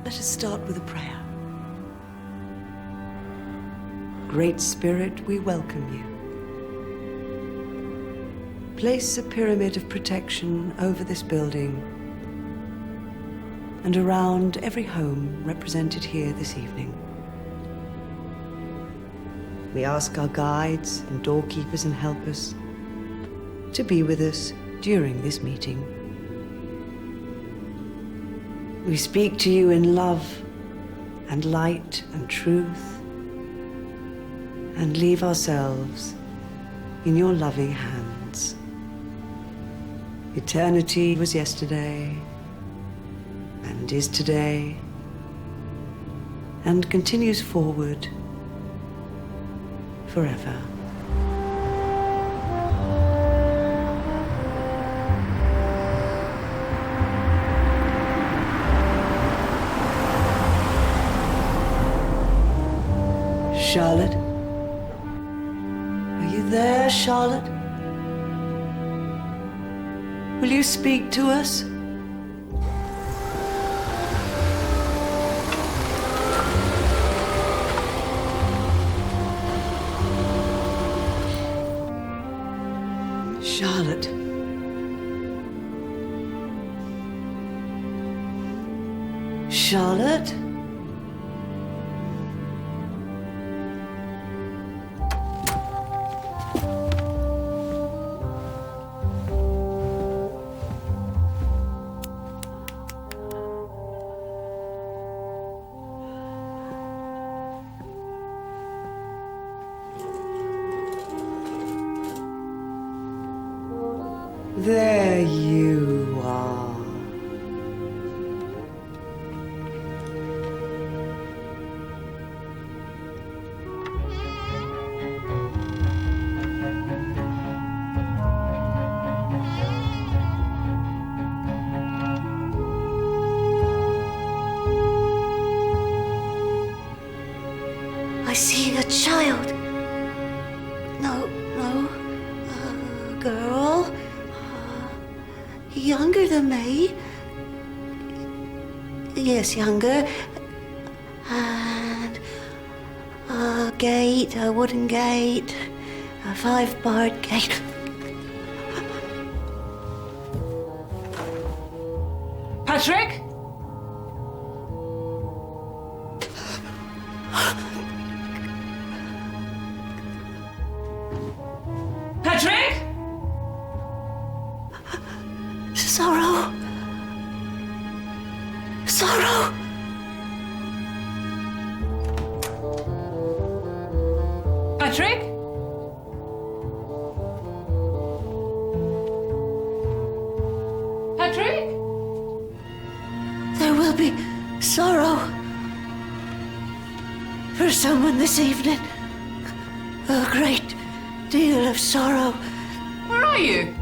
Let us start with a prayer. Great Spirit, we welcome you. Place a pyramid of protection over this building and around every home represented here this evening. We ask our guides and doorkeepers and helpers to be with us during this meeting. We speak to you in love and light and truth, and leave ourselves in your loving hands. Eternity was yesterday, and is today, and continues forward forever. Charlotte? Are you there, Charlotte? Will you speak to us? Charlotte. Charlotte? There you are. I see a child. No, a girl. Younger than me. Yes, younger. And a gate, a wooden gate, a 5-barred gate. Patrick? Patrick? Sorrow. Sorrow. Patrick? Patrick? There will be sorrow for someone this evening. A great deal of sorrow. Where are you?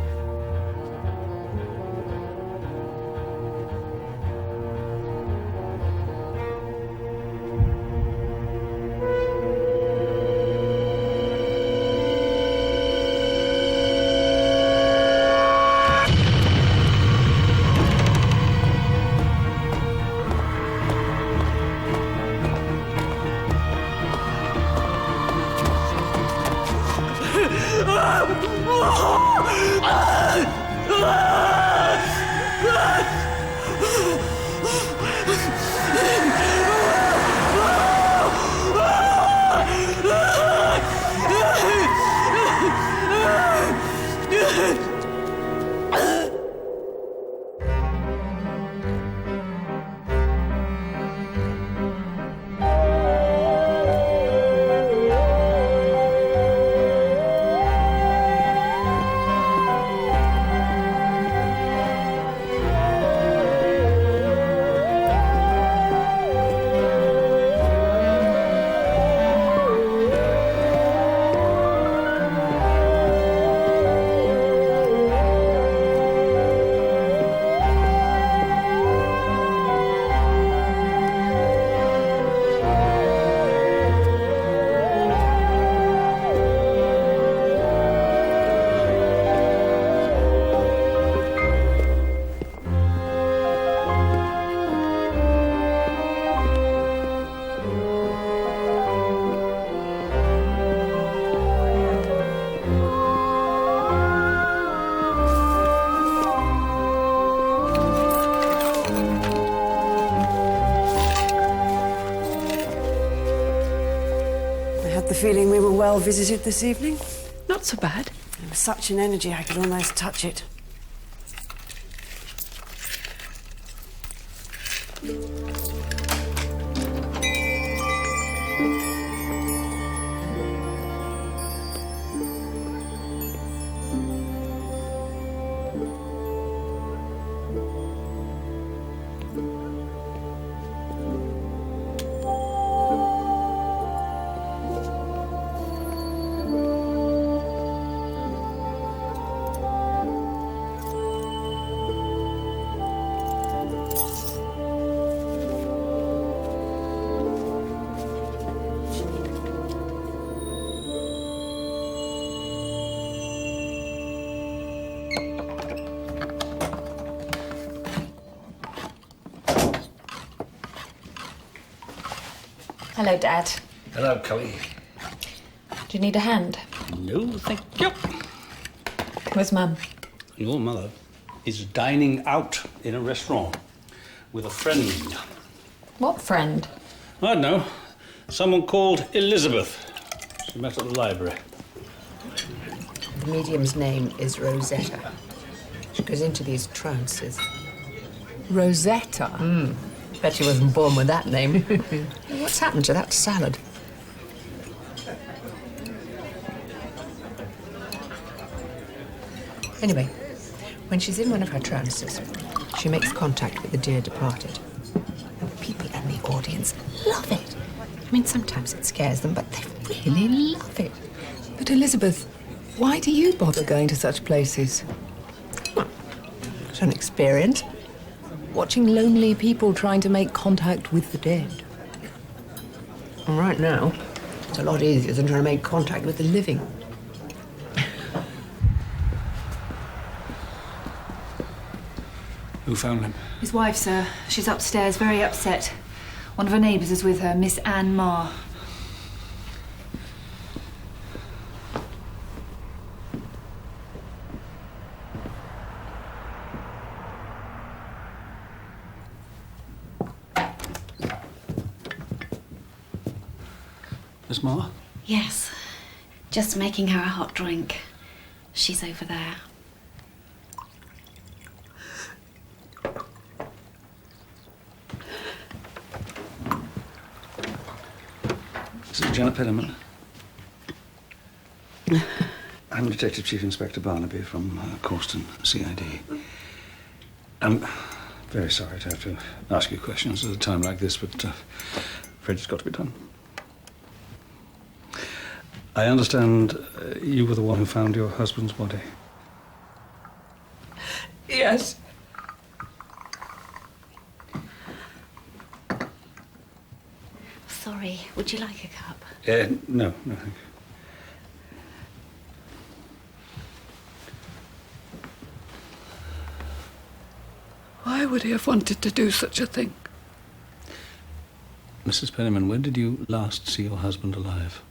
feeling we were well visited this evening? Not so bad. There was such an energy I could almost touch it. Hello, Dad. Hello, Cully. Do you need a hand? No, thank you. Where's Mum? Your mother is dining out in a restaurant with a friend. What friend? I don't know. Someone called Elizabeth. She met at the library. The medium's name is Rosetta. She goes into these trances. Rosetta? Bet she wasn't born with that name. What's happened to that salad? Anyway, when she's in one of her trances, she makes contact with the dear departed. And the people in the audience love it. I mean, sometimes it scares them, but they really love it. But Elizabeth, why do you bother going to such places? Well, it's an experience. Watching lonely people trying to make contact with the dead. And right now, it's a lot easier than trying to make contact with the living. Who found him? His wife, sir. She's upstairs, very upset. One of her neighbours is with her, Miss Anne Marr. Miss Marr? Yes. Just making her a hot drink. She's over there. This is Janet Penniman. I'm Detective Chief Inspector Barnaby from Corston CID. I'm very sorry to have to ask you questions at a time like this, but afraid it's got to be done. I understand you were the one who found your husband's body. Yes. Sorry, would you like a cup? No, no, thank you. Why would he have wanted to do such a thing? Mrs. Penniman, when did you last see your husband alive?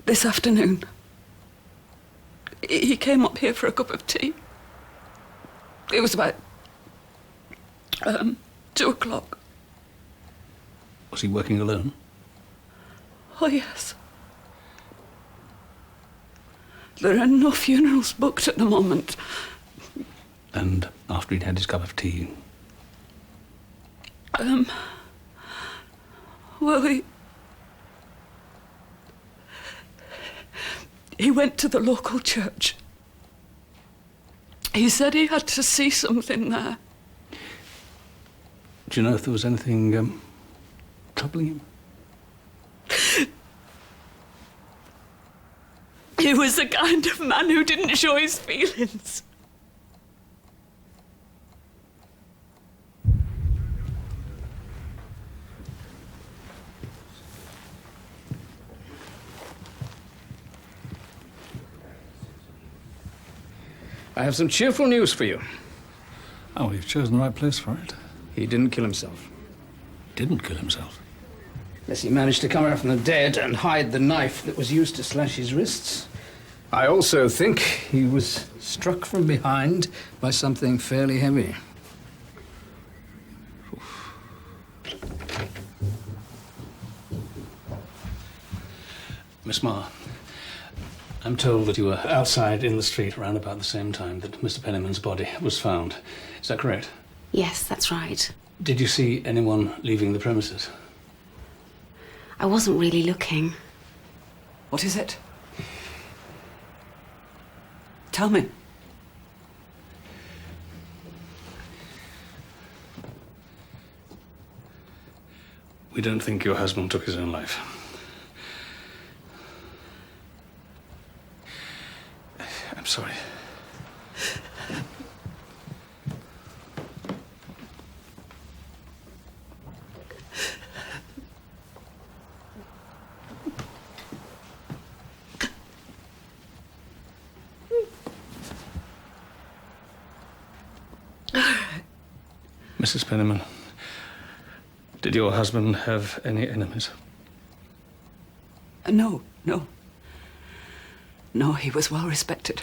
This afternoon. He came up here for a cup of tea. It was about 2 o'clock. Was he working alone? Oh, yes. There are no funerals booked at the moment. And after he'd had his cup of tea? Well, he went to the local church. He said he had to see something there. Do you know if there was anything troubling him? He was the kind of man who didn't show his feelings. I have some cheerful news for you. Oh, you've chosen the right place for it. He didn't kill himself. Didn't kill himself. Yes, he managed to come out from the dead and hide the knife that was used to slash his wrists. I also think he was struck from behind by something fairly heavy. Oof. Miss Marr, I'm told that you were outside in the street around about the same time that Mr. Penniman's body was found. Is that correct? Yes, that's right. Did you see anyone leaving the premises? I wasn't really looking. What is it? Tell me. We don't think your husband took his own life. I'm sorry. Mrs. Penniman, did your husband have any enemies? No. No, he was well respected.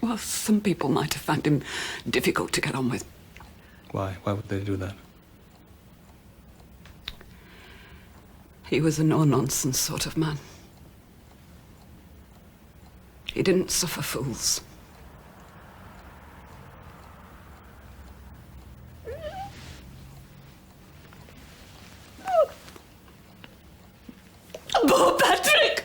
Well, some people might have found him difficult to get on with. Why? Why would they do that? He was a no-nonsense sort of man. He didn't suffer fools. Oh, Patrick!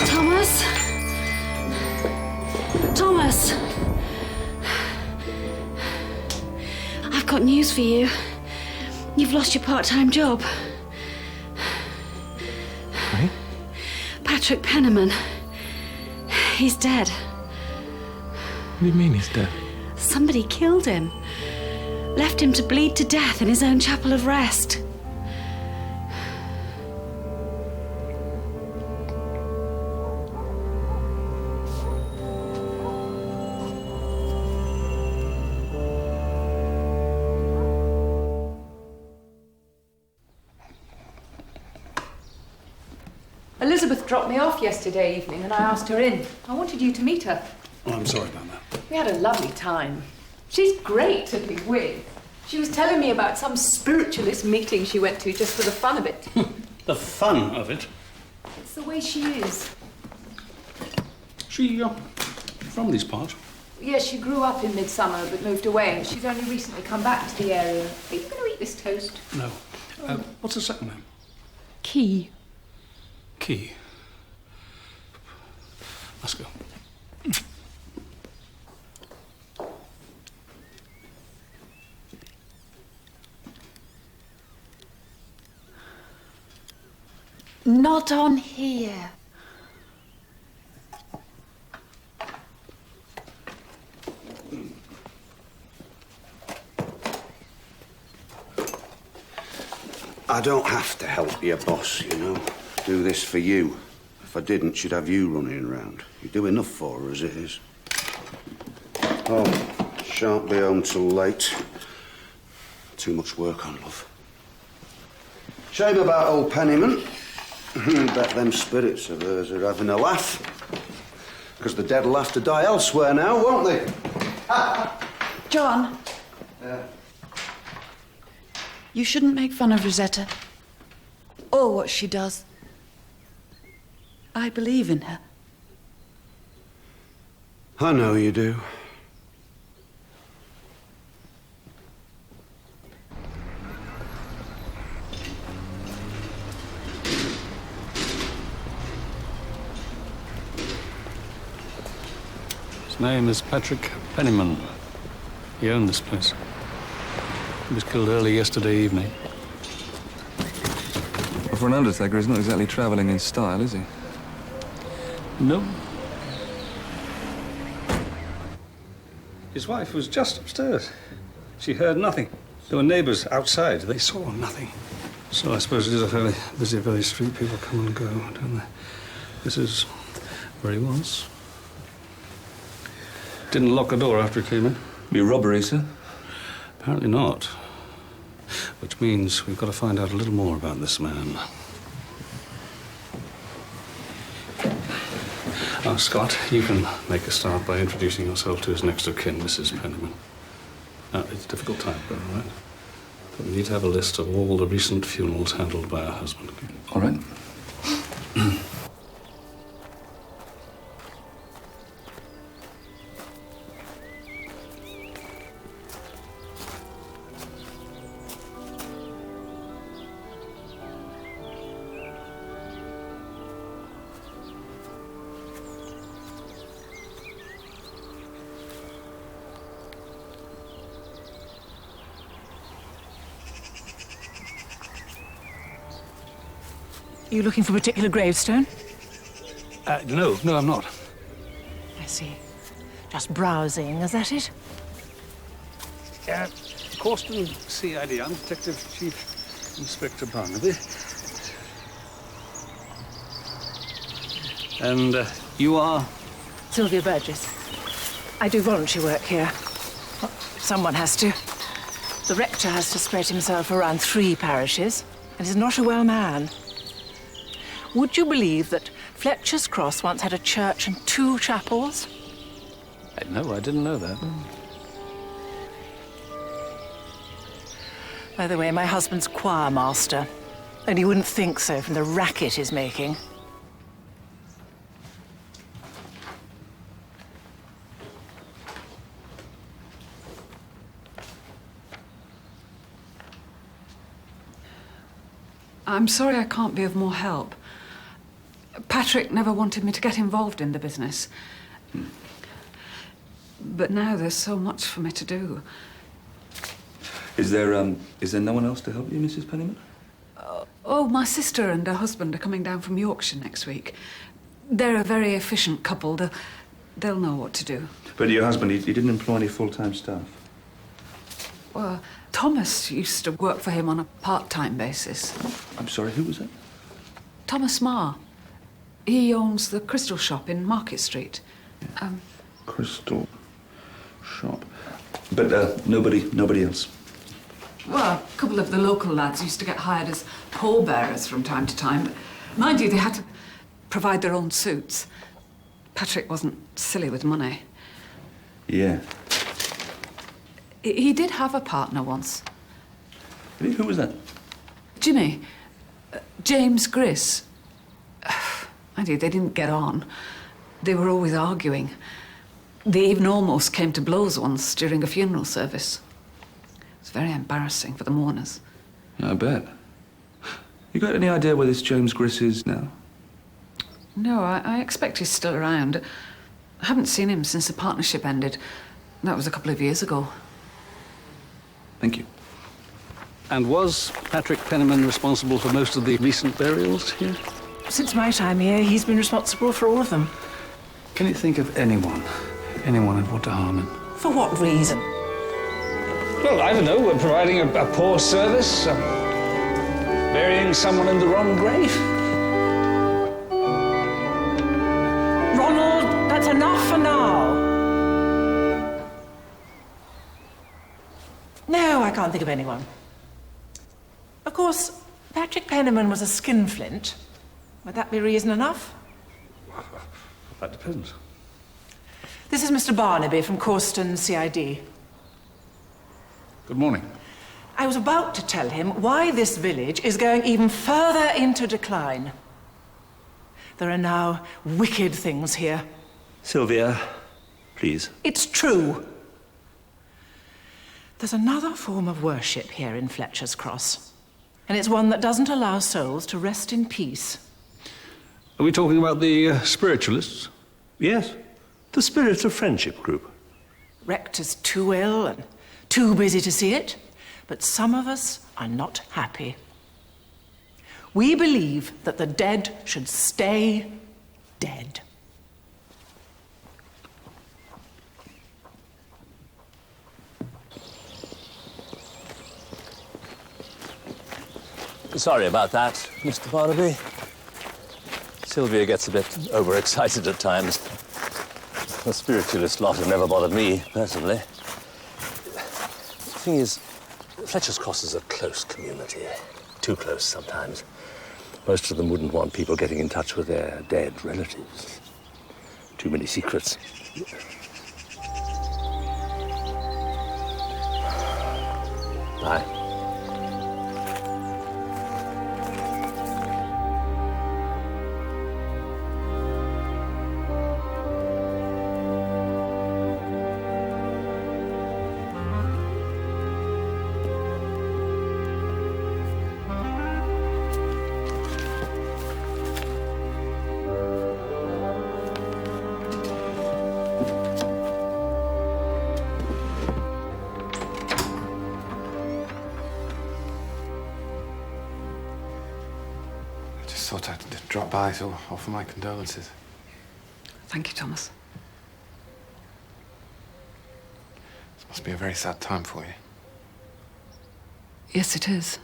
Thomas? Thomas! I've got news for you. You've lost your part-time job. Right? Patrick Penniman. He's dead. What do you mean he's dead? Somebody killed him. Left him to bleed to death in his own chapel of rest. Elizabeth dropped me off yesterday evening and I asked her in. I wanted you to meet her. Oh, I'm sorry about that. We had a lovely time. She's great to be with. She was telling me about some spiritualist meeting she went to just for the fun of it. The fun of it? It's the way she is. She, from these parts? Yes, she grew up in Midsummer but moved away and she's only recently come back to the area. Are you going to eat this toast? No. What's the second name? Key. Key. Let's go. Not on here. I don't have to help your boss, you know. Do this for you. If I didn't, she'd have you running around. You do enough for her as it is. Oh, shan't be home till late. Too much work on, love. Shame about old Penniman. Bet them spirits of hers are having a laugh. Because the dead will have to die elsewhere now, won't they? John. You shouldn't make fun of Rosetta. Or what she does. I believe in her. I know you do. His name is Patrick Penniman. He owned this place. He was killed early yesterday evening. Well, for an undertaker, he's not exactly travelling in style, is he? No. His wife was just upstairs. She heard nothing. There were neighbours outside. They saw nothing. So I suppose it is a fairly busy village street. People come and go, don't they? This is where he was. Didn't lock the door after he came in. Be robbery, sir? Apparently not. Which means we've got to find out a little more about this man. Scott, you can make a start by introducing yourself to his next of kin, Mrs. Penniman. Now, it's a difficult time, all right? But we need to have a list of all the recent funerals handled by her husband. All right. You looking for a particular gravestone? No, I'm not. I see. Just browsing, is that it? Causton CID, I'm Detective Chief Inspector Barnaby. And you are? Sylvia Burgess. I do voluntary work here. Well, someone has to. The rector has to spread himself around 3 parishes, and is not a well man. Would you believe that Fletcher's Cross once had a church and 2 chapels? No, I didn't know that. By the way, my husband's choir master, and you wouldn't think so from the racket he's making. I'm sorry I can't be of more help. Patrick never wanted me to get involved in the business. But now there's so much for me to do. Is there no one else to help you, Mrs. Penniman? Oh, my sister and her husband are coming down from Yorkshire next week. They're a very efficient couple. They'll know what to do. But your husband, he didn't employ any full-time staff? Well, Thomas used to work for him on a part-time basis. I'm sorry, who was that? Thomas Marr. He owns the crystal shop in Market Street. Crystal shop. But nobody else? Well, a couple of the local lads used to get hired as pallbearers from time to time. But mind you, they had to provide their own suits. Patrick wasn't silly with money. Yeah. He did have a partner once. Who was that? Jimmy. James Griss. Mind you, they didn't get on. They were always arguing. They even almost came to blows once during a funeral service. It was very embarrassing for the mourners. Yeah, I bet. You got any idea where this James Griss is now? No, I expect he's still around. I haven't seen him since the partnership ended. That was a couple of years ago. Thank you. And was Patrick Penniman responsible for most of the recent burials here? Since my time here, he's been responsible for all of them. Can you think of anyone who'd want to harm him? For what reason? Well, I don't know. We're providing a poor service. Burying someone in the wrong grave. Ronald, that's enough for now. No, I can't think of anyone. Of course, Patrick Penniman was a skinflint. Would that be reason enough? That depends. This is Mr. Barnaby from Causton CID. Good morning. I was about to tell him why this village is going even further into decline. There are now wicked things here. Sylvia, please. It's true. There's another form of worship here in Fletcher's Cross, and it's one that doesn't allow souls to rest in peace. Are we talking about the spiritualists? Yes, the Spirit of Friendship group. Rector's too ill and too busy to see it, but some of us are not happy. We believe that the dead should stay dead. Sorry about that, Mr. Barnaby. Sylvia gets a bit overexcited at times. The spiritualist lot have never bothered me, personally. The thing is, Fletcher's Cross is a close community. Too close sometimes. Most of them wouldn't want people getting in touch with their dead relatives. too many secrets. Bye. Thought I'd drop by to offer my condolences. Thank you, Thomas. This must be a very sad time for you. Yes, it is.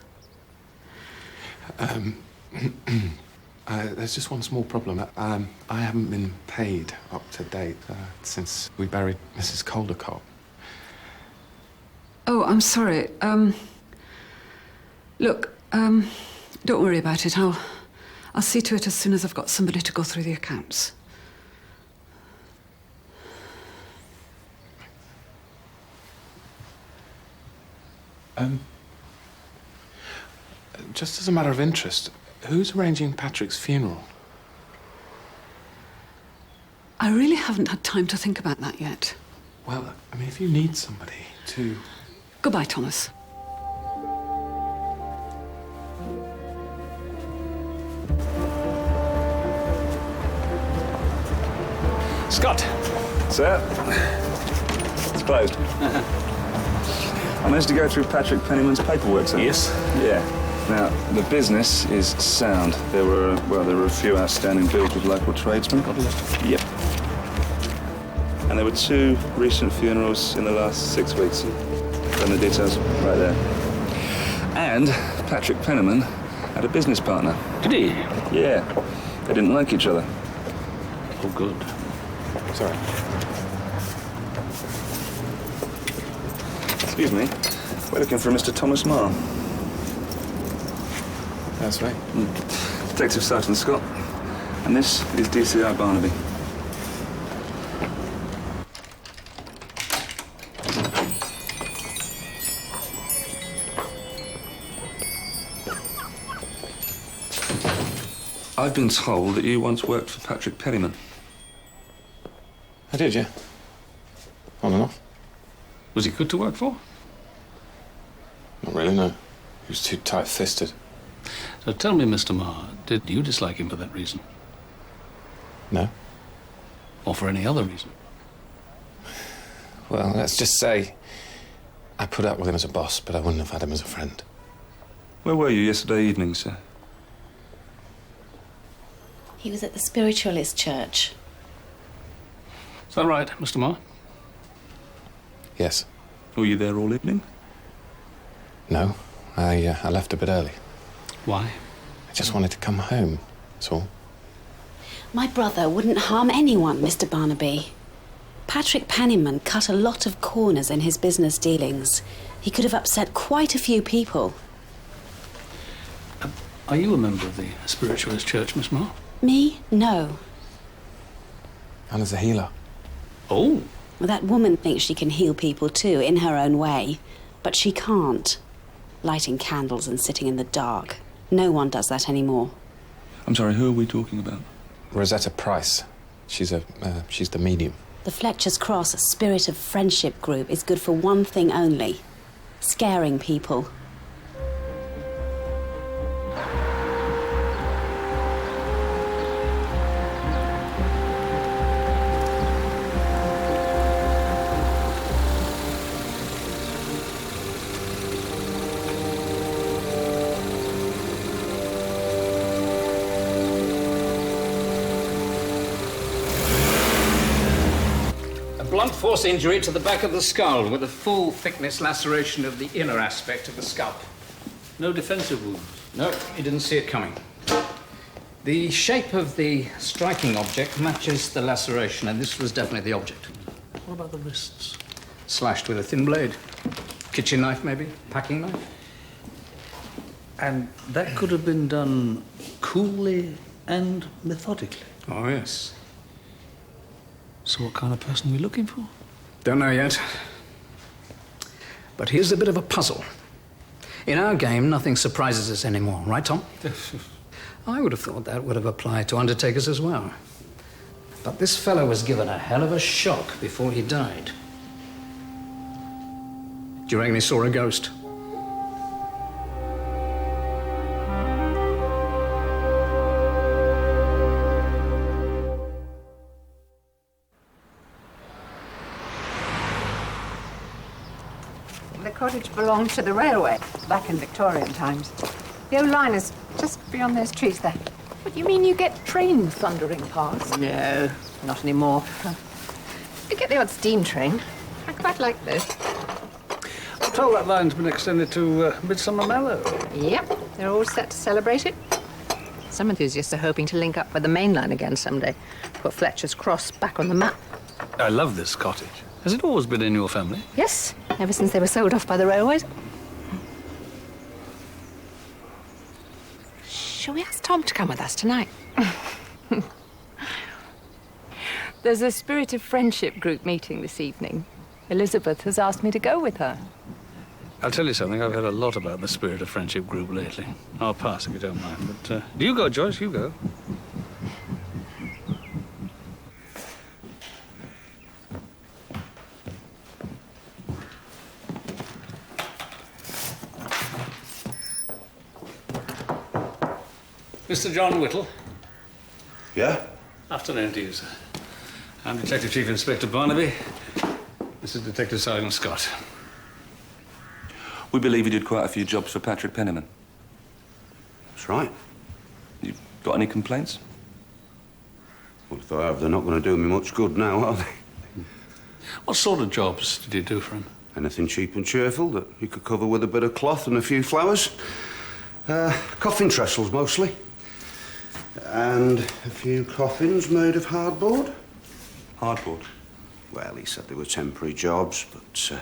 There's just one small problem. I haven't been paid up to date since we buried Mrs. Caldecott. Oh, I'm sorry. Look, don't worry about it. I'll see to it as soon as I've got somebody to go through the accounts. Just as a matter of interest, who's arranging Patrick's funeral? I really haven't had time to think about that yet. Well, I mean, if you need somebody to... Goodbye, Thomas. Scott! Sir? It's closed. I managed to go through Patrick Pennyman's paperwork, sir. Yes? Yeah. Now, the business is sound. There were a few outstanding bills with local tradesmen. Yep. And there were 2 recent funerals in the last 6 weeks. And the details right there. And Patrick Pennyman had a business partner. Did he? Yeah. They didn't like each other. Oh, good. Sorry. Excuse me. We're looking for Mr. Thomas Marr. That's right. Detective Sergeant Scott. And this is DCI Barnaby. I've been told that you once worked for Patrick Pennyman. I did, yeah. On and off. Was he good to work for? Not really, no. He was too tight-fisted. So tell me, Mr. Marr, did you dislike him for that reason? No. Or for any other reason? Well, let's just say I put up with him as a boss, but I wouldn't have had him as a friend. Where were you yesterday evening, sir? He was at the Spiritualist Church. Is that right, Mr. Marr? Yes. Were you there all evening? No. I left a bit early. Why? I just wanted to come home, that's all. My brother wouldn't harm anyone, Mr. Barnaby. Patrick Pennyman cut a lot of corners in his business dealings. He could have upset quite a few people. Are you a member of the Spiritualist Church, Miss Marr? Me? No. Anna's a healer. Oh. Well, that woman thinks she can heal people too, in her own way. But she can't. Lighting candles and sitting in the dark. No one does that anymore. I'm sorry, who are we talking about? Rosetta Price. She's the medium. The Fletcher's Cross Spirit of Friendship group is good for one thing only. Scaring people. Blunt force injury to the back of the skull with a full thickness laceration of the inner aspect of the scalp. No defensive wounds? No, you didn't see it coming. The shape of the striking object matches the laceration, and this was definitely the object. What about the wrists? Slashed with a thin blade. Kitchen knife, maybe? Packing knife? And that could have been done coolly and methodically. Oh, yes. So what kind of person are we looking for? Don't know yet. But here's a bit of a puzzle. In our game, nothing surprises us anymore, right, Tom? I would have thought that would have applied to undertakers as well. But this fellow was given a hell of a shock before he died. Do you reckon he saw a ghost? The cottage belonged to the railway back in Victorian times. The old line is just beyond those trees there. What, you mean you get trains thundering past? No, not anymore. You get the odd steam train. I quite like those. I'm told that line's been extended to Midsummer Mallow. Yep, they're all set to celebrate it. Some enthusiasts are hoping to link up with the main line again someday. Put Fletcher's Cross back on the map. I love this cottage. Has it always been in your family? Yes, ever since they were sold off by the railways. Shall we ask Tom to come with us tonight? There's a Spirit of Friendship group meeting this evening. Elizabeth has asked me to go with her. I'll tell you something. I've heard a lot about the Spirit of Friendship group lately. I'll pass if you don't mind. But you go, Joyce. You go. Mr. John Whittle. Yeah? Afternoon to you, sir. I'm Detective Chief Inspector Barnaby. This is Detective Sergeant Scott. We believe you did quite a few jobs for Patrick Penniman. That's right. You got any complaints? Well, if I have, they're not going to do me much good now, are they? What sort of jobs did you do for him? Anything cheap and cheerful that you could cover with a bit of cloth and a few flowers. Coffin trestles, mostly. And a few coffins made of hardboard. Hardboard? Well, he said they were temporary jobs, but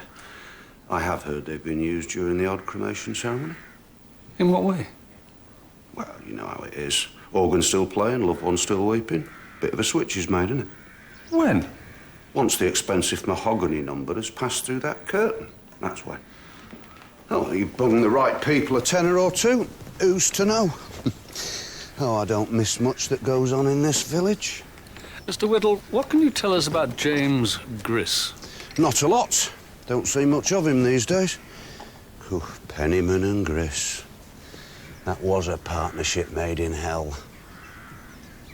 I have heard they've been used during the odd cremation ceremony. In what way? Well, you know how it is. Organ still playing, loved one still weeping. Bit of a switch is made, isn't it? When? Once the expensive mahogany number has passed through that curtain. That's when. Oh, you bung the right people a tenner or two. Who's to know? Oh, I don't miss much that goes on in this village. Mr. Whittle, what can you tell us about James Griss? Not a lot. Don't see much of him these days. Oh, Penniman and Griss. That was a partnership made in hell.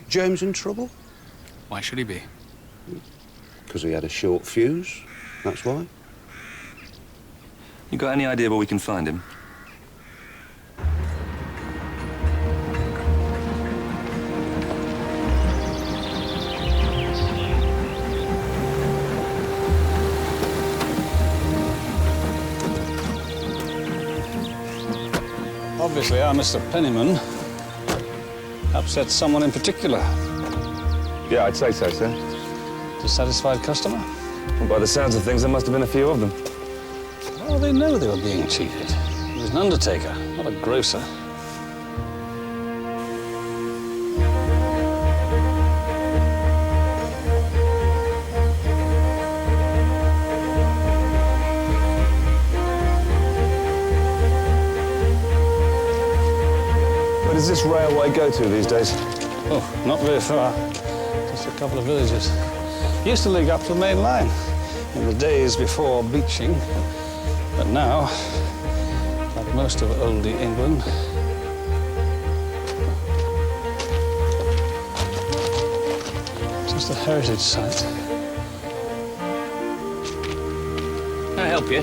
James in trouble? Why should he be? Because he had a short fuse, that's why. You got any idea where we can find him? Obviously, our Mr. Penniman upset someone in particular. Yeah, I'd say so, sir. Dissatisfied customer? Well, by the sounds of things, there must have been a few of them. Oh, they know they were being cheated. He was an undertaker, not a grocer. Where does this railway go to these days? Oh, not very far. Just a couple of villages. Used to link up to the main line in the days before beaching. But now, like most of oldie England, just a heritage site. Can I help you?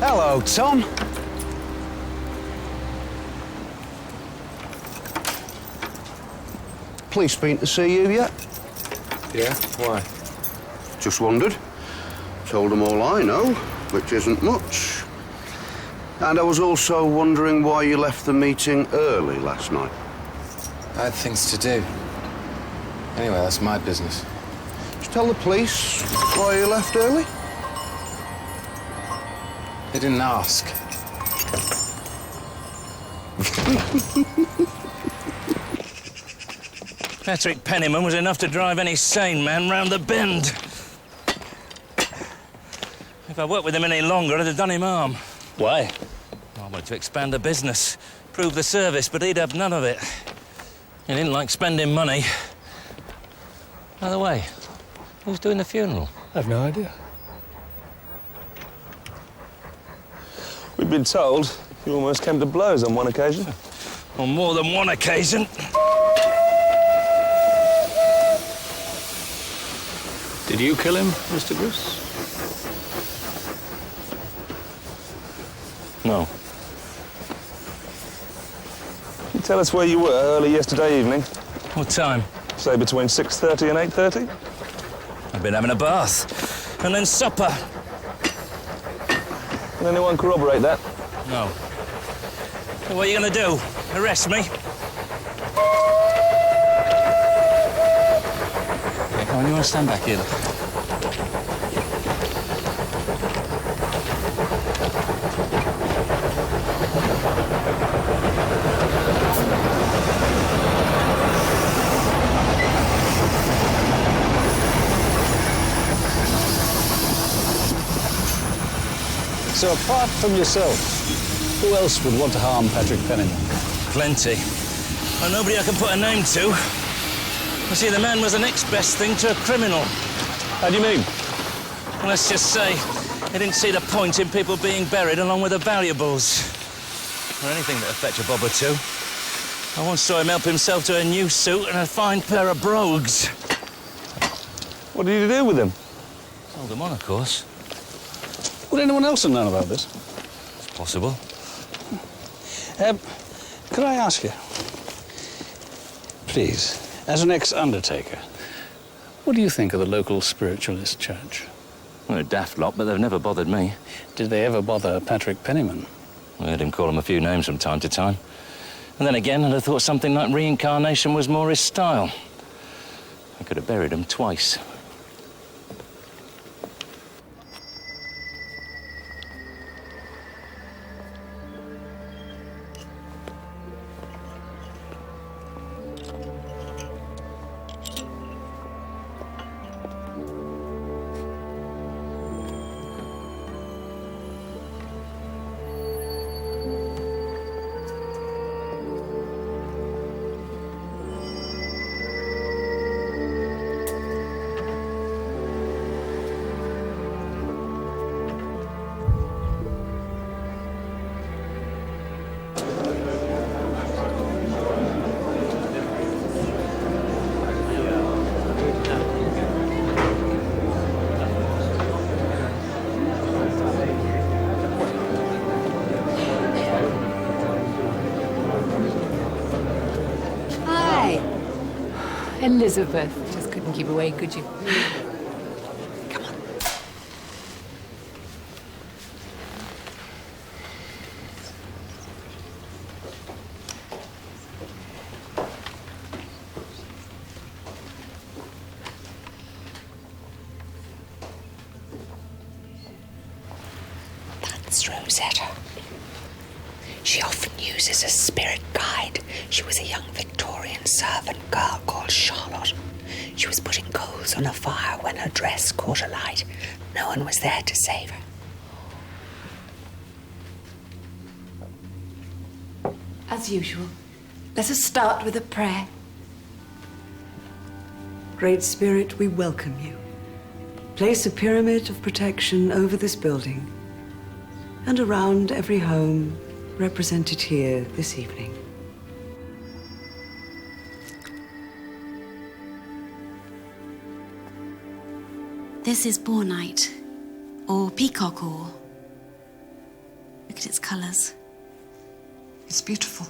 Hello, Tom. Police been to see you yet? Yeah? Why? Just wondered. Told them all I know, which isn't much. And I was also wondering why you left the meeting early last night. I had things to do. Anyway, that's my business. Just tell the police why you left early. They didn't ask. Patrick Penniman was enough to drive any sane man round the bend. If I worked with him any longer, I'd have done him harm. Why? I wanted to expand the business, prove the service, but he'd have none of it. He didn't like spending money. By the way, who's doing the funeral? I've no idea. We've been told you almost came to blows on one occasion. On more than one occasion. Did you kill him, Mr. Bruce? No. Can you tell us where you were early yesterday evening? What time? Say between 6:30 and 8:30? I've been having a bath. And then supper. Can anyone corroborate that? No. So what are you going to do? Arrest me? Okay, come on, you want to stand back here? So apart from yourself, who else would want to harm Patrick Penniman? Plenty. Well, nobody I can put a name to. You see, the man was the next best thing to a criminal. How do you mean? Well, let's just say he didn't see the point in people being buried along with the valuables. Or anything that'd fetch a bob or two. I once saw him help himself to a new suit and a fine pair of brogues. What did you do with them? Sold them on, of course. Would anyone else have known about this? It's possible. Could I ask you, please, as an ex-undertaker, what do you think of the local spiritualist church? Well, they're a daft lot, but they've never bothered me. Did they ever bother Patrick Penniman? I heard him call him a few names from time to time. And then again, I'd have thought something like reincarnation was more his style. I could have buried him twice. Elizabeth. Just couldn't keep away, could you? Come on. That's Rosetta. She often uses a spirit guide. She was a young Victorian servant girl called Charlotte. She was putting coals on a fire when her dress caught alight. No one was there to save her. As usual, let us start with a prayer. Great Spirit, we welcome you. Place a pyramid of protection over this building and around every home represented here this evening. This is bournite, or peacock ore. Look at its colours. It's beautiful.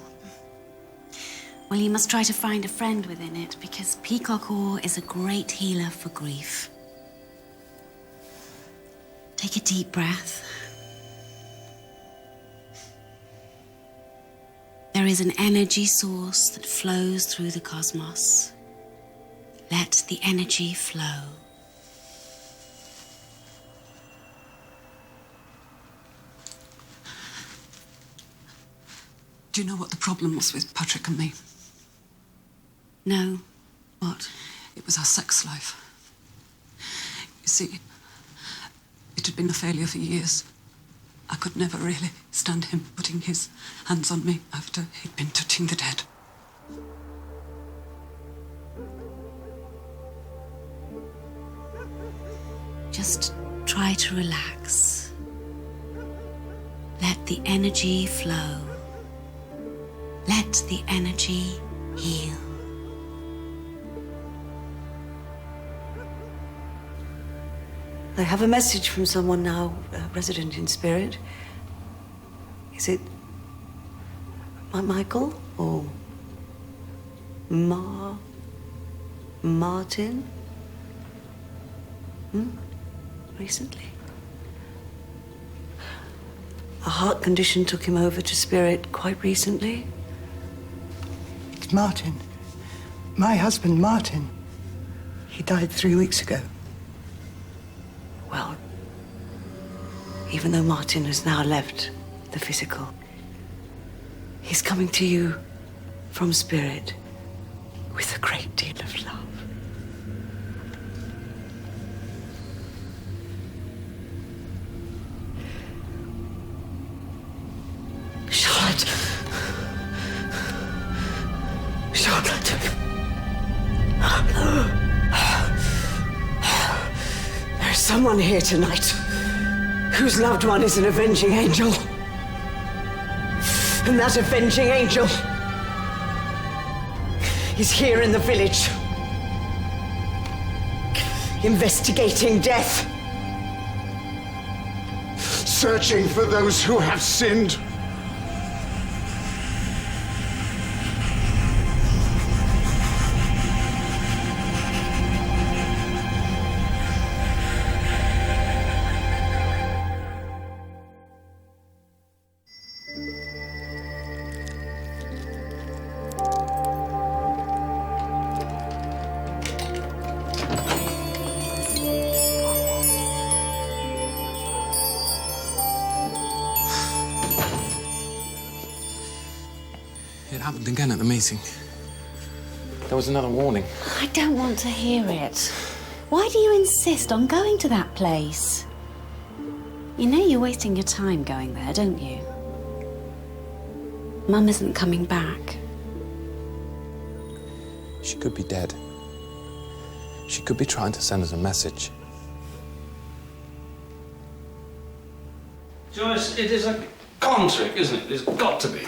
Well, you must try to find a friend within it, because peacock ore is a great healer for grief. Take a deep breath. There is an energy source that flows through the cosmos. Let the energy flow. Do you know what the problem was with Patrick and me? No. What? It was our sex life. You see, it had been a failure for years. I could never really stand him putting his hands on me after he'd been touching the dead. Just try to relax. Let the energy flow. Let the energy heal. I have a message from someone now, a resident in spirit. Is it Michael or Martin? Recently? A heart condition took him over to spirit quite recently. Martin. My husband, Martin. He died 3 weeks ago. Well, even though Martin has now left the physical, he's coming to you from spirit with a great deal of love. Charlotte. There's someone here tonight whose loved one is an avenging angel. And that avenging angel is here in the village, investigating death, searching for those who have sinned. It happened again at the meeting. There was another warning. I don't want to hear it. Why do you insist on going to that place? You know you're wasting your time going there, don't you? Mum isn't coming back. She could be dead. She could be trying to send us a message. Joyce, it is a con trick, isn't it? It's got to be.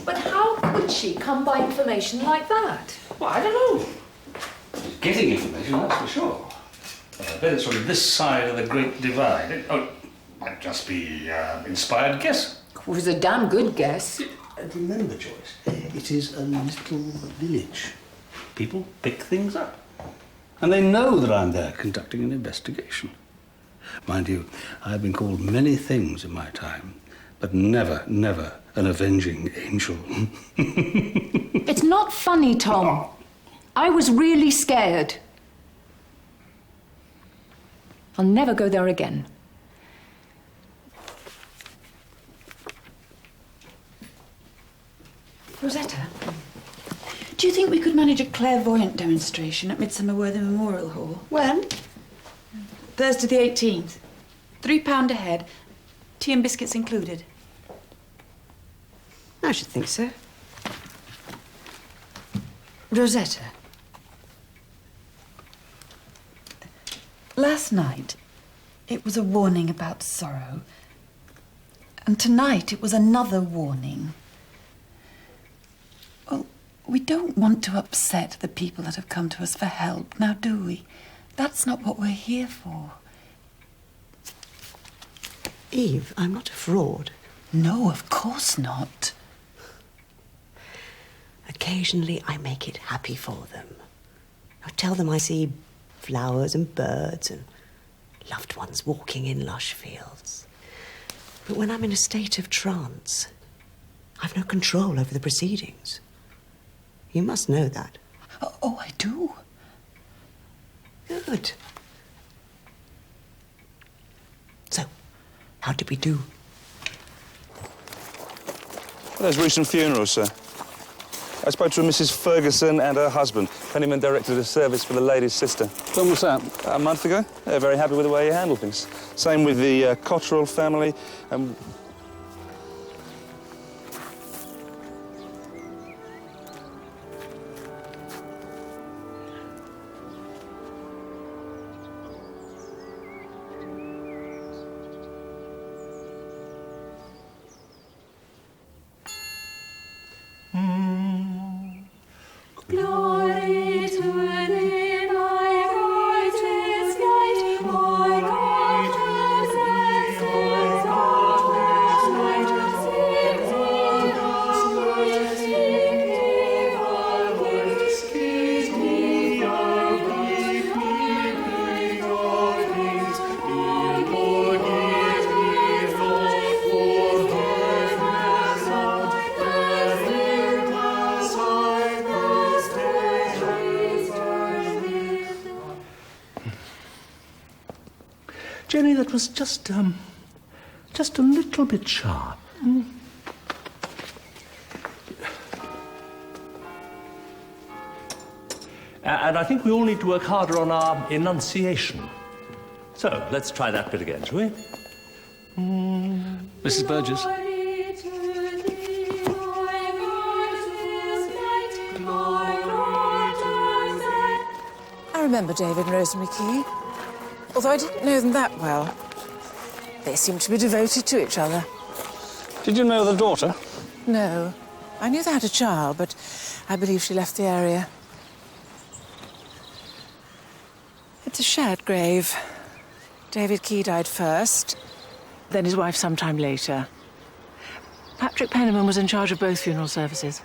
But how could she come by information like that? Well, I don't know. She's getting information, that's for sure. But I bet it's from this side of the Great Divide. It might just be inspired guess. It was a damn good guess. And remember, Joyce, it is a little village. People pick things up. And they know that I'm there conducting an investigation. Mind you, I've been called many things in my time, but never an avenging angel. It's not funny, Tom. I was really scared. I'll never go there again. Rosetta, do you think we could manage a clairvoyant demonstration at Midsummer Worthy Memorial Hall? When? Thursday the 18th. £3 a head. Tea and biscuits included. I should think so. Rosetta. Last night, it was a warning about sorrow. And tonight, it was another warning. Well, we don't want to upset the people that have come to us for help, now do we? That's not what we're here for. Eve, I'm not a fraud. No, of course not. Occasionally, I make it happy for them. I tell them I see flowers and birds and loved ones walking in lush fields. But when I'm in a state of trance, I've no control over the proceedings. You must know that. Oh, I do. Good. So, how did we do? Those recent funerals, sir. I spoke to a Mrs. Ferguson and her husband. Pennyman directed a service for the lady's sister. When was that? A month ago. They're very happy with the way you handle things. Same with the Cotterill family. Glory to thee, my God is light, my God is light, Jenny, that was just a little bit sharp. And I think we all need to work harder on our enunciation. So, let's try that bit again, shall we? Mrs. Burgess. I remember David and Rosemary Key, although I didn't know them that well. They seemed to be devoted to each other. Did you know the daughter? No. I knew they had a child, but I believe she left the area. It's a shared grave. David Key died first, then his wife sometime later. Patrick Penniman was in charge of both funeral services.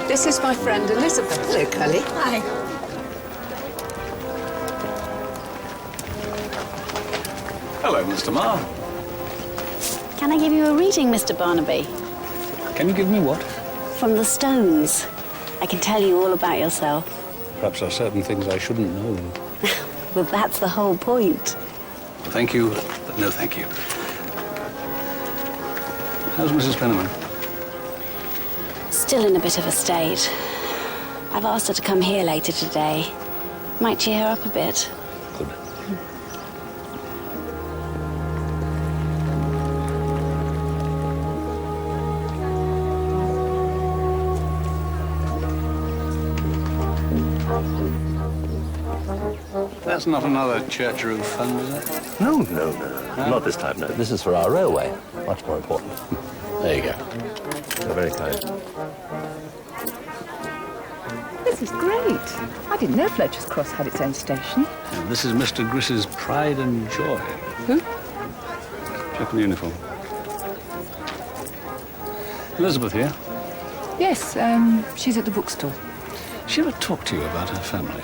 This is my friend Elizabeth. Hello, Cully. Hi. Hello, Mr. Marr. Can I give you a reading, Mr. Barnaby? Can you give me what? From the Stones. I can tell you all about yourself. Perhaps there are certain things I shouldn't know. Well, that's the whole point. Thank you, but no thank you. How's Mrs. Penniman? Still in a bit of a state. I've asked her to come here later today. Might cheer her up a bit. Good. That's not another church roof fund, is it? No. Not this time, no. This is for our railway. Much more important. There you go. You're very kind. This is great. I didn't know Fletcher's Cross had its own station. And this is Mr. Griss's pride and joy. Who? Check the uniform. Elizabeth here. Yes, she's at the bookstore. She ever talk to you about her family?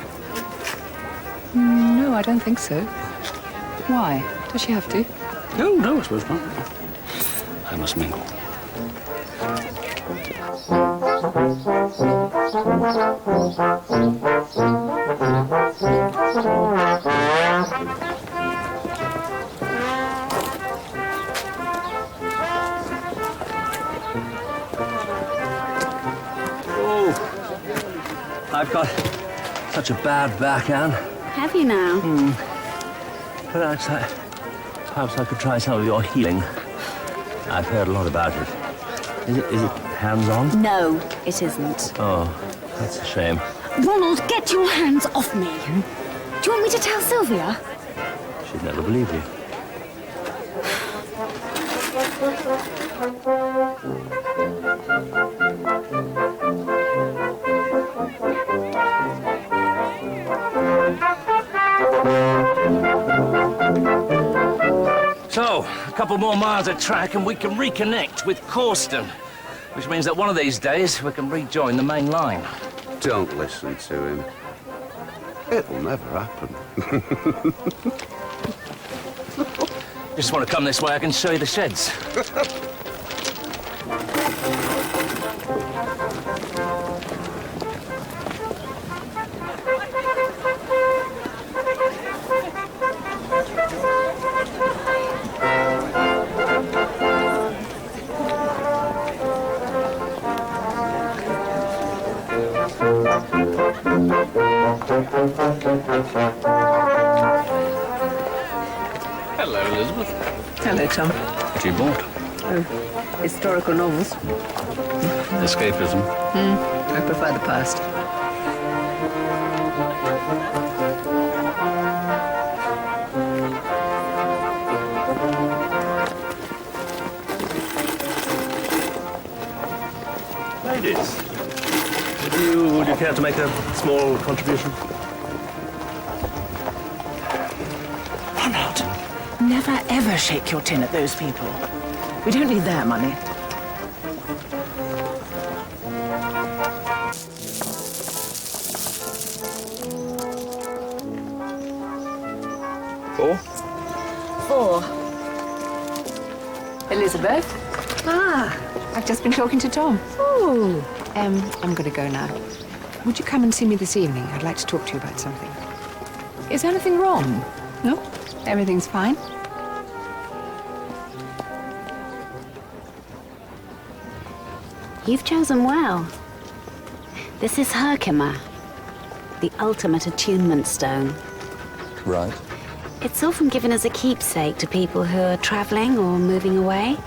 No, I don't think so. Why? Does she have to? No, I suppose not. I must mingle. Oh, I've got such a bad back, Anne. Have you now? Perhaps I could try some of your healing. I've heard a lot about it. Is it hands-on? No, it isn't. Oh, that's a shame. Ronald, get your hands off me. Do you want me to tell Sylvia? She'd never believe you. So, a couple more miles of track and we can reconnect with Causton, which means that one of these days we can rejoin the main line. Don't listen to him. It'll never happen. Just want to come this way, I can show you the sheds. Hello, Elizabeth. Hello, Tom. What you bought? Oh, historical novels. Escapism. I prefer the past. Ladies, would you care to make a small contribution? Ronald, never ever shake your tin at those people. We don't need their money. Four. Elizabeth? Ah, I've just been talking to Tom. Oh, I'm going to go now. Would you come and see me this evening? I'd like to talk to you about something. Is anything wrong? No, everything's fine. You've chosen well. This is Herkimer, the ultimate attunement stone. Right. It's often given as a keepsake to people who are traveling or moving away.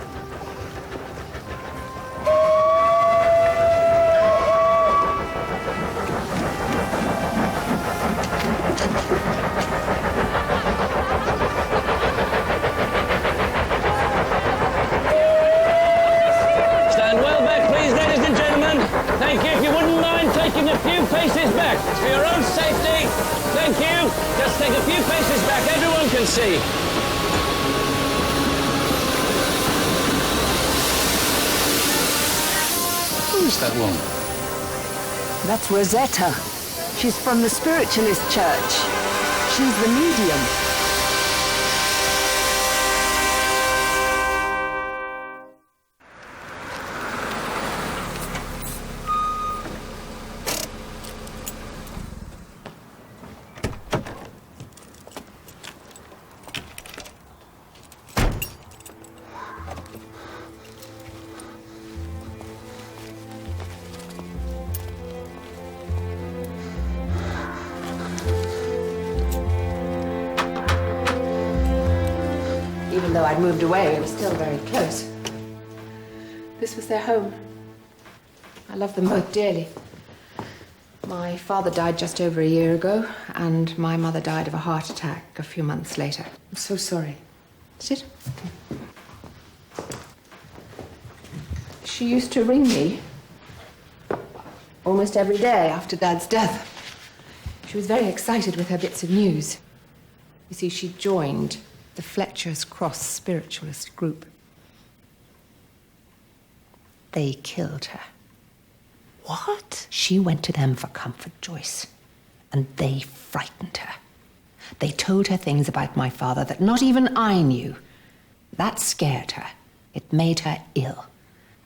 Stand well back, please, ladies and gentlemen. Thank you. If you wouldn't mind taking a few paces back. It's for your own safety. Thank you. Just take a few paces back. Everyone can see. Who's that woman? That's Rosetta. She's from the Spiritualist Church. She's the medium. Even though I'd moved away, it was still very close. This was their home. I love them both dearly. My father died just over a year ago, and my mother died of a heart attack a few months later. I'm so sorry. Sit. She used to ring me almost every day after Dad's death. She was very excited with her bits of news. You see, she joined the Fletcher's Cross spiritualist group. They killed her. What? She went to them for comfort, Joyce, and they frightened her. They told her things about my father that not even I knew. That scared her. It made her ill.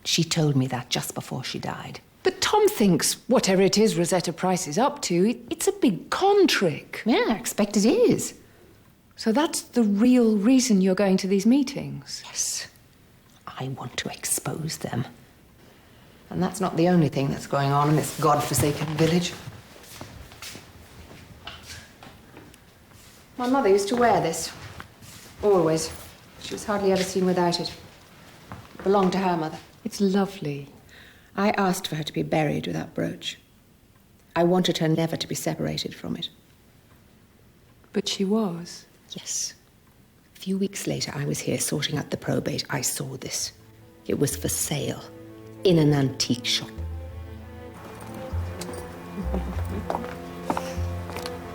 She told me that just before she died. But Tom thinks whatever it is Rosetta Price is up to, it's a big con trick. Yeah, I expect it is. So that's the real reason you're going to these meetings? Yes. I want to expose them. And that's not the only thing that's going on in this godforsaken village. My mother used to wear this. Always. She was hardly ever seen without it. It belonged to her mother. It's lovely. I asked for her to be buried with that brooch. I wanted her never to be separated from it. But she was. Yes. A few weeks later, I was here sorting out the probate. I saw this. It was for sale in an antique shop.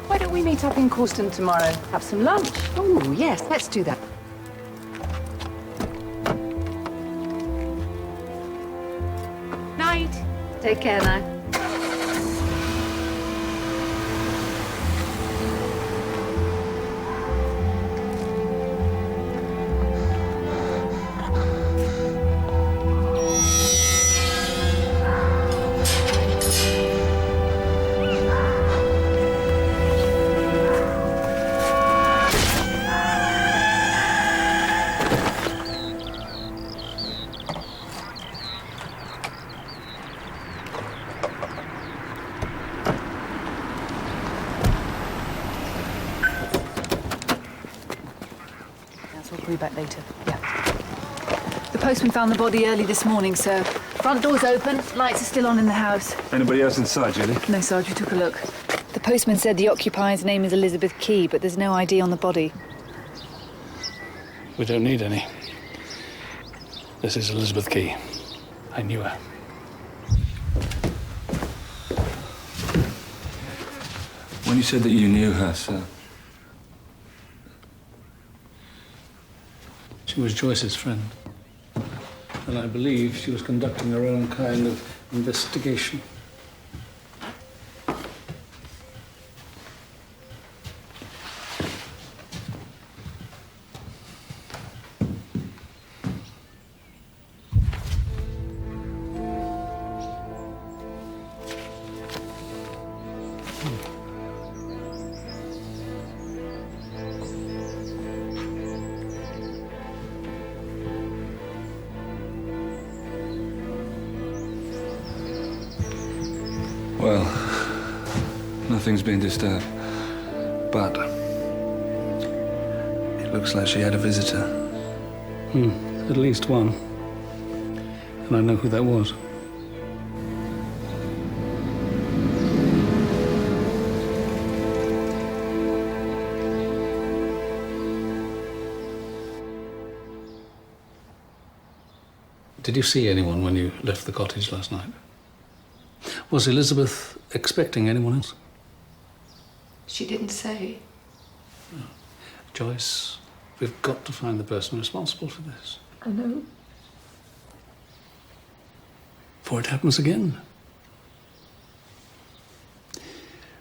Why don't we meet up in Causton tomorrow? Have some lunch? Oh, yes, let's do that. Night. Take care now. We'll be back later. Yeah. The postman found the body early this morning, sir. Front door's open, lights are still on in the house. Anybody else inside, Julie? No, Sarge, we took a look. The postman said the occupier's name is Elizabeth Key, but there's no ID on the body. We don't need any. This is Elizabeth Key. I knew her. When you said that you knew her, sir, she was Joyce's friend. And I believe she was conducting her own kind of investigation. well, nothing's been disturbed. But it looks like she had a visitor. At least one. And I know who that was. Did you see anyone when you left the cottage last night? Was Elizabeth expecting anyone else? She didn't say. Joyce, we've got to find the person responsible for this. I know. Before it happens again.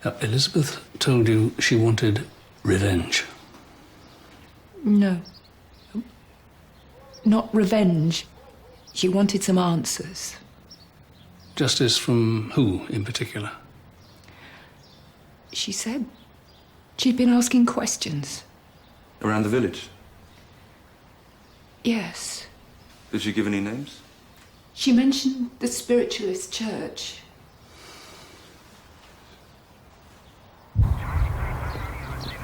Now, Elizabeth told you she wanted revenge. No. Not revenge. She wanted some answers. Justice from who in particular? She said she'd been asking questions. Around the village? Yes. Did she give any names? She mentioned the spiritualist church.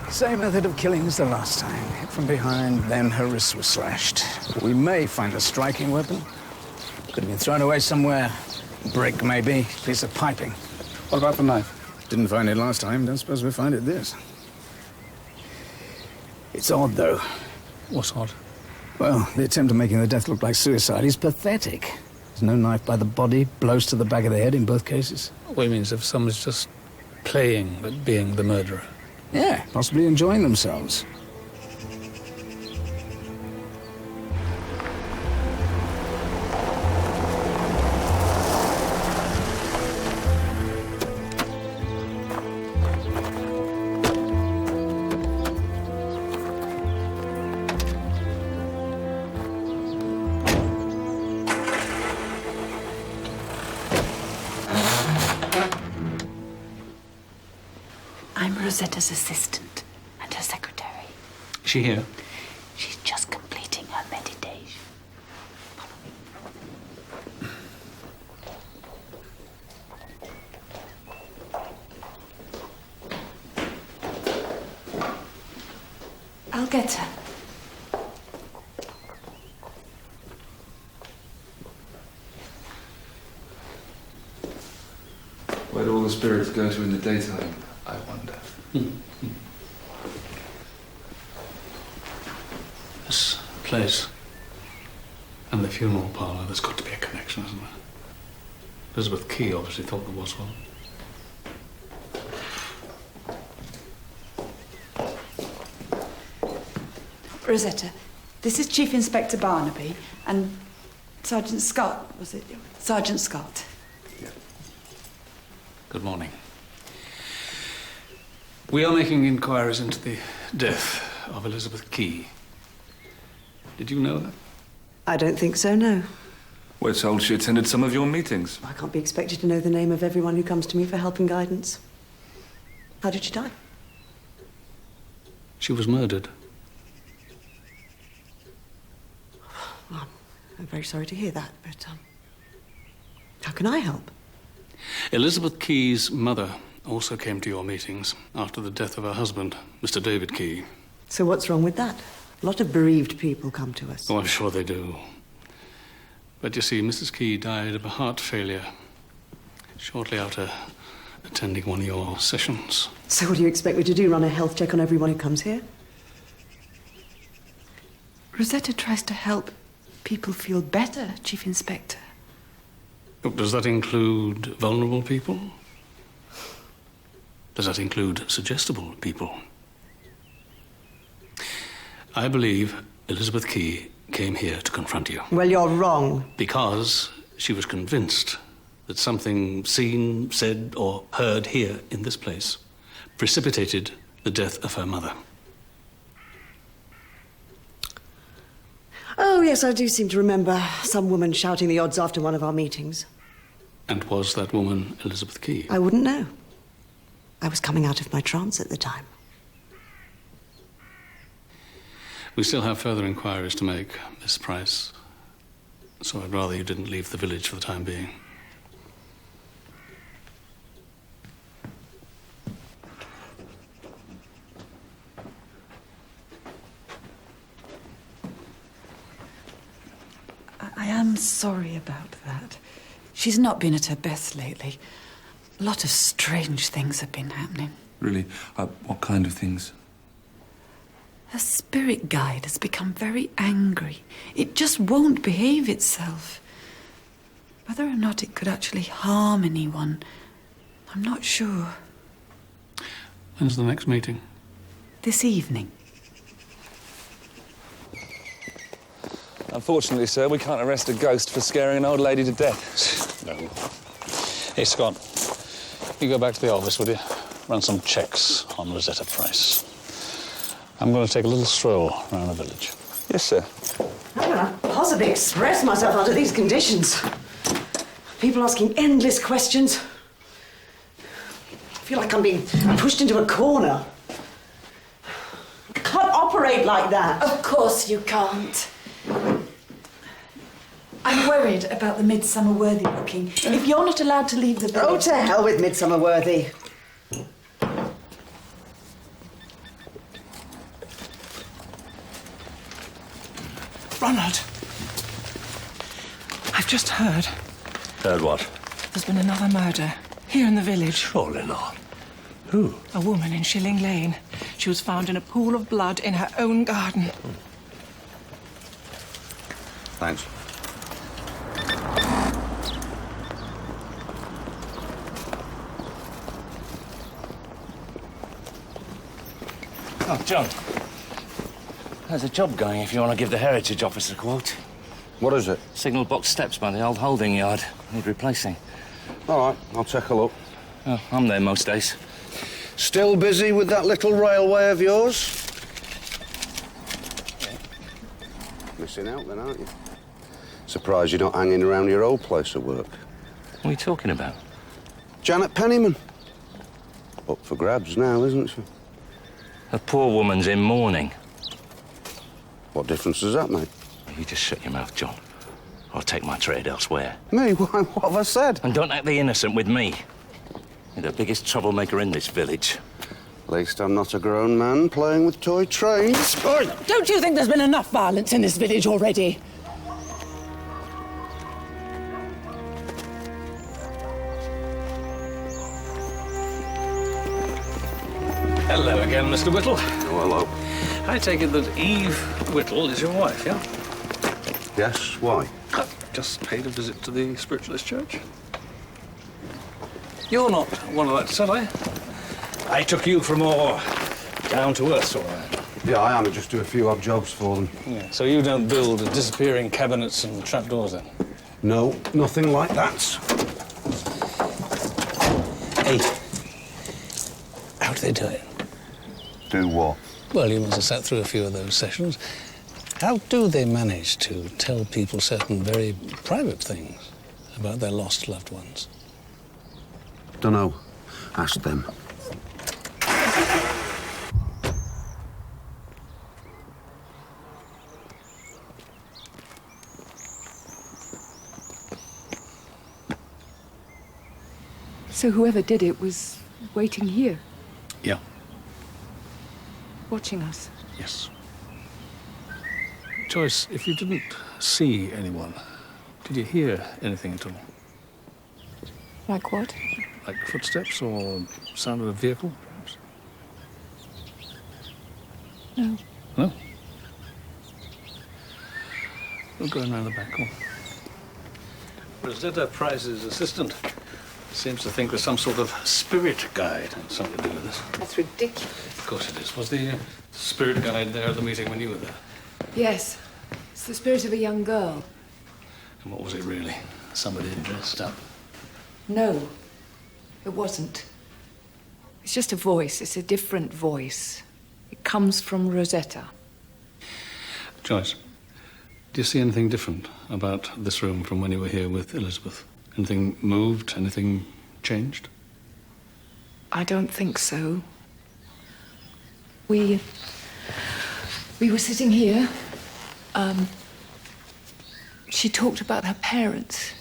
Same method of killing as the last time. Hit from behind, then her wrists were slashed. We may find a striking weapon. Could have been thrown away somewhere. Brick, maybe. Piece of piping. What about the knife? Didn't find it last time. Don't suppose we find it this. It's odd, though. What's odd? Well, the attempt at making the death look like suicide is pathetic. There's no knife by the body, blows to the back of the head in both cases. What it means if someone's just playing at being the murderer? Yeah, possibly enjoying themselves. I'm Rosetta's assistant and her secretary. Is she here? She's just completing her meditation. I'll get her. Where do all the spirits go to in the daytime, I wonder? This place and the funeral parlour, there's got to be a connection, isn't there? Elizabeth Key obviously thought there was one. Rosetta, this is Chief Inspector Barnaby and Sergeant Scott, was it? Sergeant Scott. Good morning. We are making inquiries into the death of Elizabeth Key. Did you know that? I don't think so, no. We're told she attended some of your meetings. I can't be expected to know the name of everyone who comes to me for help and guidance. How did she die? She was murdered. Well, I'm very sorry to hear that, but how can I help? Elizabeth Key's mother also came to your meetings after the death of her husband, Mr. David Key. So what's wrong with that? A lot of bereaved people come to us. Oh, I'm sure they do. But you see, Mrs. Key died of a heart failure shortly after attending one of your sessions. So what do you expect me to do, run a health check on everyone who comes here? Rosetta tries to help people feel better, Chief Inspector. Look, does that include vulnerable people? Does that include suggestible people? I believe Elizabeth Key came here to confront you. Well, you're wrong. Because she was convinced that something seen, said, or heard here in this place precipitated the death of her mother. Oh, yes, I do seem to remember some woman shouting the odds after one of our meetings. And was that woman Elizabeth Key? I wouldn't know. I was coming out of my trance at the time. We still have further inquiries to make, Miss Price. So I'd rather you didn't leave the village for the time being. I am sorry about that. She's not been at her best lately. A lot of strange things have been happening. Really? What kind of things? Her spirit guide has become very angry. It just won't behave itself. Whether or not it could actually harm anyone, I'm not sure. When's the next meeting? This evening. Unfortunately, sir, we can't arrest a ghost for scaring an old lady to death. No. Hey, Scott, you go back to the office, will you? Run some checks on Rosetta Price. I'm going to take a little stroll around the village. Yes, sir. How can I possibly express myself under these conditions? People asking endless questions. I feel like I'm being pushed into a corner. I can't operate like that. Of course you can't. I'm worried about the Midsummer Worthy booking. If you're not allowed to leave the village... Oh, to hell with Midsummer Worthy. Ronald, I've just heard. Heard what? There's been another murder here in the village. Surely not. Who? A woman in Shilling Lane. She was found in a pool of blood in her own garden. Thanks. Oh, John. There's a job going if you want to give the Heritage Office a quote. What is it? Signal box steps by the old holding yard. Need replacing. All right, I'll take a look. Oh, I'm there most days. Still busy with that little railway of yours? Missing out then, aren't you? Surprised you're not hanging around your old place of work. What are you talking about? Janet Pennyman. Up for grabs now, isn't she? A poor woman's in mourning. What difference does that make? You just shut your mouth, John. I'll take my trade elsewhere. Me? Why, what have I said? And don't act the innocent with me. You're the biggest troublemaker in this village. At least I'm not a grown man playing with toy trains. Oi! Don't you think there's been enough violence in this village already? again, Mr. Whittle. Oh, hello. I take it that Eve Whittle is your wife, yeah? Yes, why? Just paid a visit to the Spiritualist Church. You're not one of that set, are you? I took you for more down-to-earth sort of man. Yeah, I am. I just do a few odd jobs for them. Yeah, so you don't build disappearing cabinets and trapdoors, then? No, nothing like that. Hey, how do they do it? Do what? Well, you must have sat through a few of those sessions. How do they manage to tell people certain very private things about their lost loved ones? Dunno. Ask them. So whoever did it was waiting here, Yeah. watching us. Yes. Joyce, if you didn't see anyone, did you hear anything at all? Like what? Like footsteps or sound of a vehicle, perhaps? No. No? We'll go around the back. Come on. Rosetta Price's assistant seems to think there's some sort of spirit guide had something to do with this. That's ridiculous. Of course it is. Was the spirit guide there at the meeting when you were there? Yes. It's the spirit of a young girl. And what was it really? Somebody dressed up? No, it wasn't. It's just a voice. It's a different voice. It comes from Rosetta. Joyce, do you see anything different about this room from when you were here with Elizabeth? Anything moved? Anything changed? I don't think so. We were sitting here. She talked about her parents.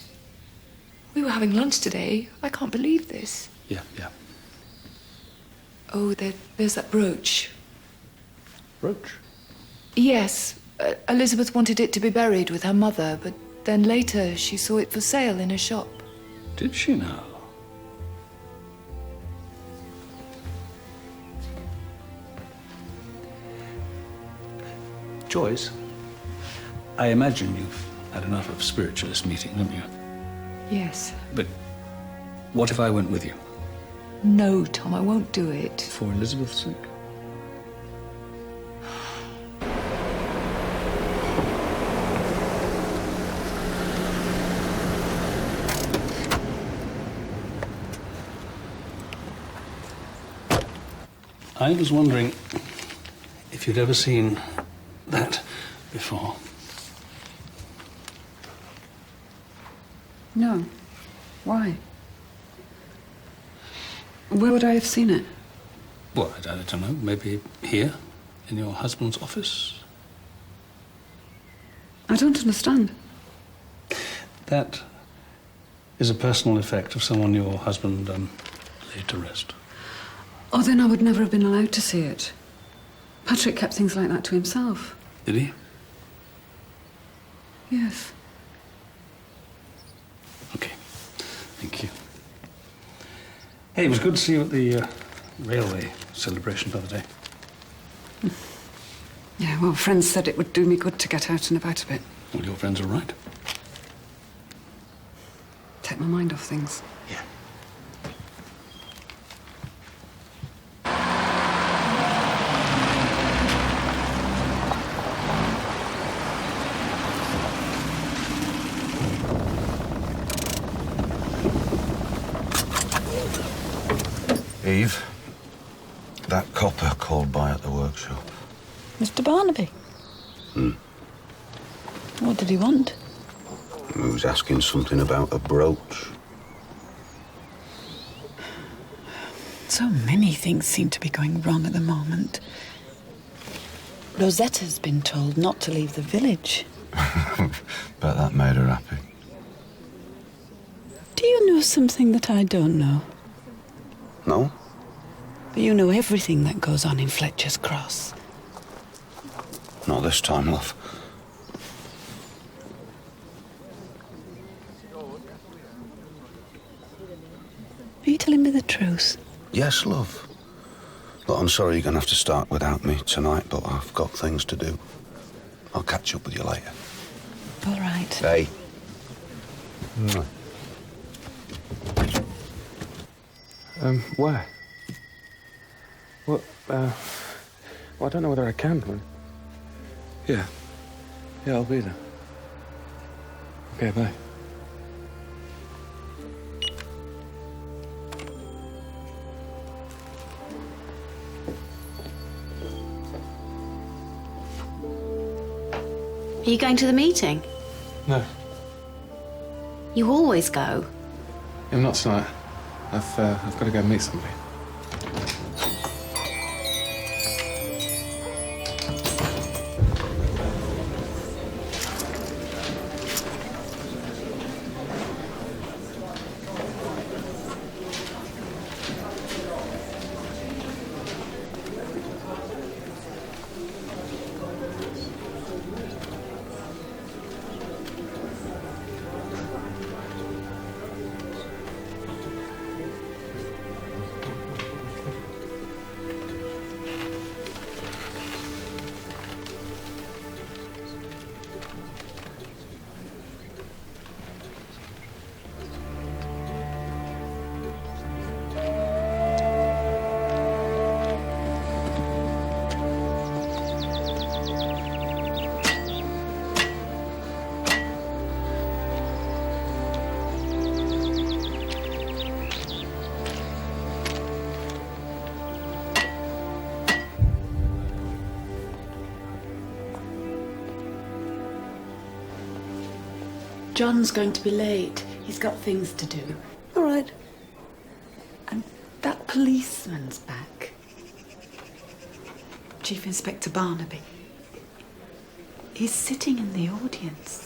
We were having lunch today. I can't believe this. Yeah. Oh, there's that brooch. Brooch? Yes. Elizabeth wanted it to be buried with her mother, but then later she saw it for sale in a shop. Did she now? Joyce, I imagine you've had enough of spiritualist meeting, haven't you? Yes. But what if I went with you? No, Tom, I won't do it. For Elizabeth's sake? I was wondering if you'd ever seen that before. No. Why? Where would I have seen it? Well, I don't know. Maybe here, in your husband's office? I don't understand. That is a personal effect of someone your husband laid to rest. Oh, then I would never have been allowed to see it. Patrick kept things like that to himself. Did he? Yes. Okay. Thank you. Hey, it was good to see you at the railway celebration the other day. Yeah, well, friends said it would do me good to get out and about a bit. Well, your friends are right. Take my mind off things. Yeah. Eve, that copper called by at the workshop. Mr. Barnaby? What did he want? He was asking something about a brooch. So many things seem to be going wrong at the moment. Rosetta's been told not to leave the village. Bet that made her happy. Do you know something that I don't know? No? But you know everything that goes on in Fletcher's Cross. Not this time, love. Are you telling me the truth? Yes, love. Look, I'm sorry you're going to have to start without me tonight, but I've got things to do. I'll catch up with you later. All right. Hey. Where? Well, well, I don't know whether I can. Yeah, I'll be there. Okay, bye. Are you going to the meeting? No, You always go. I'm not tonight. I've got to go meet somebody. John's going to be late. He's got things to do. All right. And that policeman's back. Chief Inspector Barnaby. He's sitting in the audience.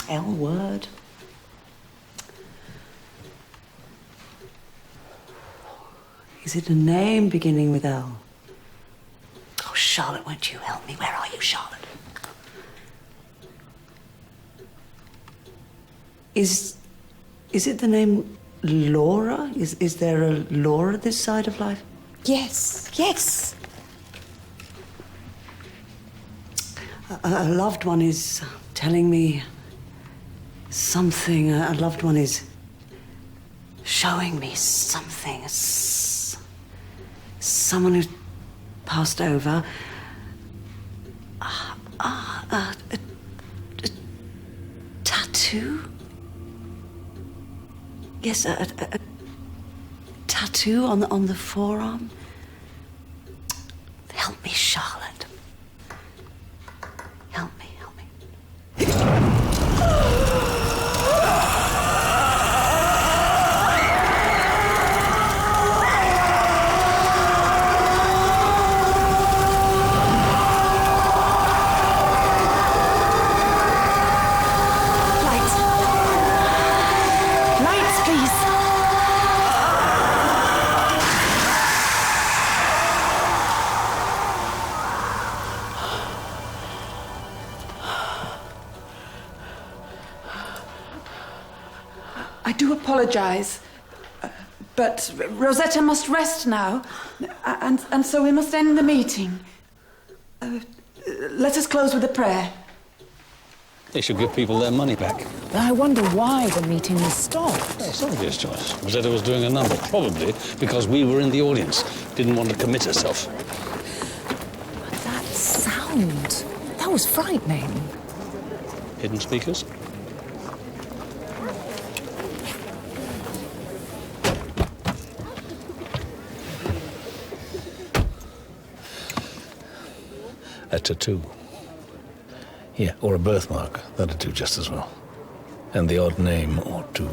L word. Is it a name beginning with L? Oh, Charlotte, won't you help me? Where are you, Charlotte? Is it the name Laura? Is there a Laura this side of life? Yes, yes. A loved one is telling me something. A loved one is showing me something. Someone who's passed over. A tattoo? Yes, a tattoo on the forearm. Help me, Charlotte. Help me. I do apologize, but Rosetta must rest now, and so we must end the meeting. Let us close with a prayer. They should give people their money back. I wonder why the meeting was stopped. It's obvious choice. Rosetta was doing a number, probably because we were in the audience. Didn't want to commit herself. That sound, that was frightening. Hidden speakers? A tattoo. Yeah, or a birthmark. That'd do just as well. And the odd name or two.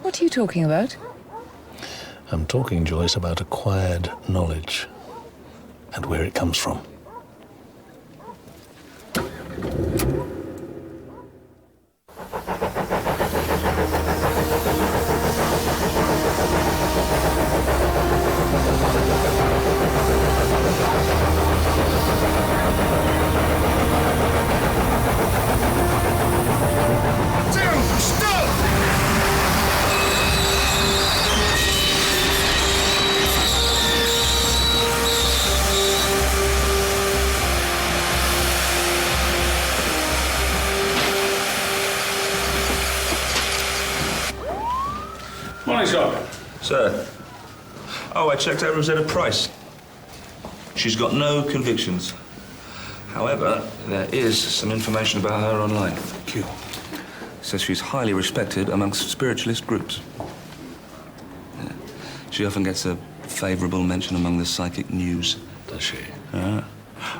What are you talking about? I'm talking, Joyce, about acquired knowledge and where it comes from. Morning, Scott. Sir. Oh, I checked out Rosetta Price. She's got no convictions. However, there is some information about her online. Thank you. Says she's highly respected amongst spiritualist groups. Yeah. She often gets a favourable mention among the psychic news. Does she?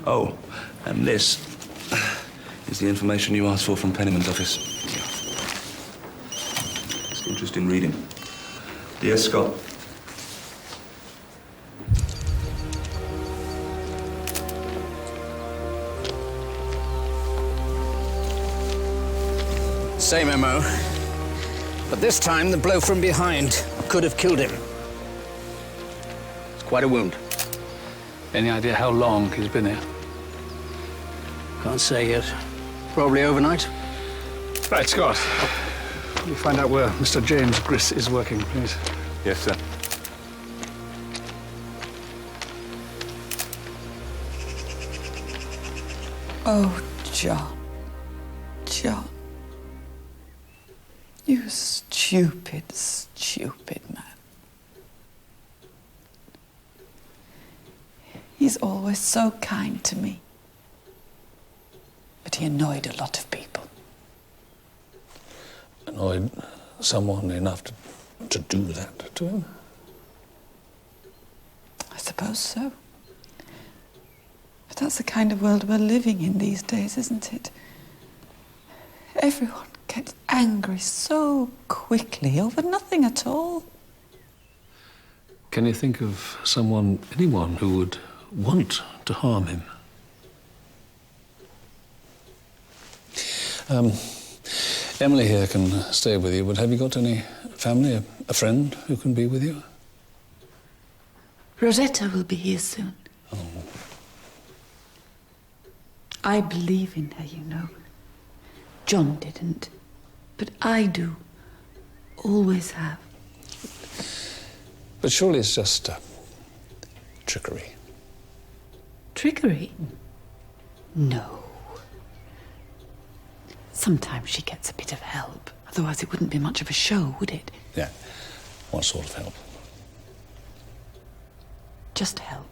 Oh, and this is the information you asked for from Penniman's office. It's interesting reading. Dear Scott. Same MO. But this time, the blow from behind could have killed him. It's quite a wound. Any idea how long he's been here? Can't say yet. Probably overnight. Right, Scott. Can you find out where Mr. James Griss is working, please? Yes, sir. Oh, John. John. You stupid, stupid man. He's always so kind to me. But he annoyed a lot of people. Annoyed someone enough to do that to him? I suppose so. But that's the kind of world we're living in these days, isn't it? Everyone gets angry so quickly over nothing at all. Can you think of anyone who would want to harm him? Emily here can stay with you, but have you got any family, a friend who can be with you? Rosetta will be here soon. Oh. I believe in her, you know. John didn't, but I do. Always have. But surely it's just trickery. Trickery? No. Sometimes she gets a bit of help. Otherwise it wouldn't be much of a show, would it? Yeah. What sort of help? Just help.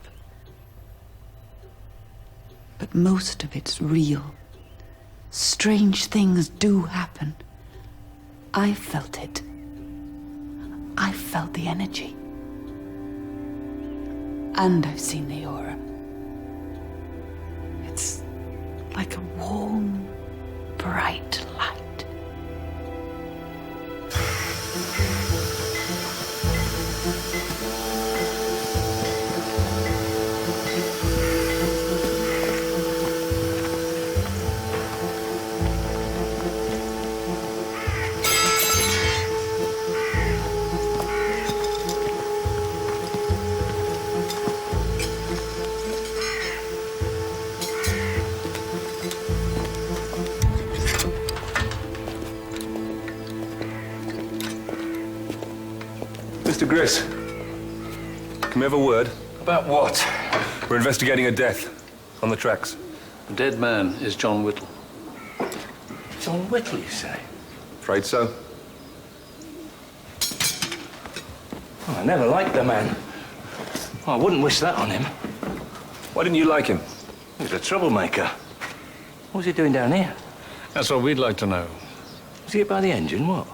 But most of it's real. Strange things do happen. I felt it. I felt the energy. And I've seen the aura. It's like a warm, bright light. Mr. Griss, can we have a word? About what? We're investigating a death on the tracks. The dead man is John Whittle. John Whittle, you say? Afraid so. Oh, I never liked the man. Oh, I wouldn't wish that on him. Why didn't you like him? He was a troublemaker. What was he doing down here? That's what we'd like to know. Was he hit by the engine, what?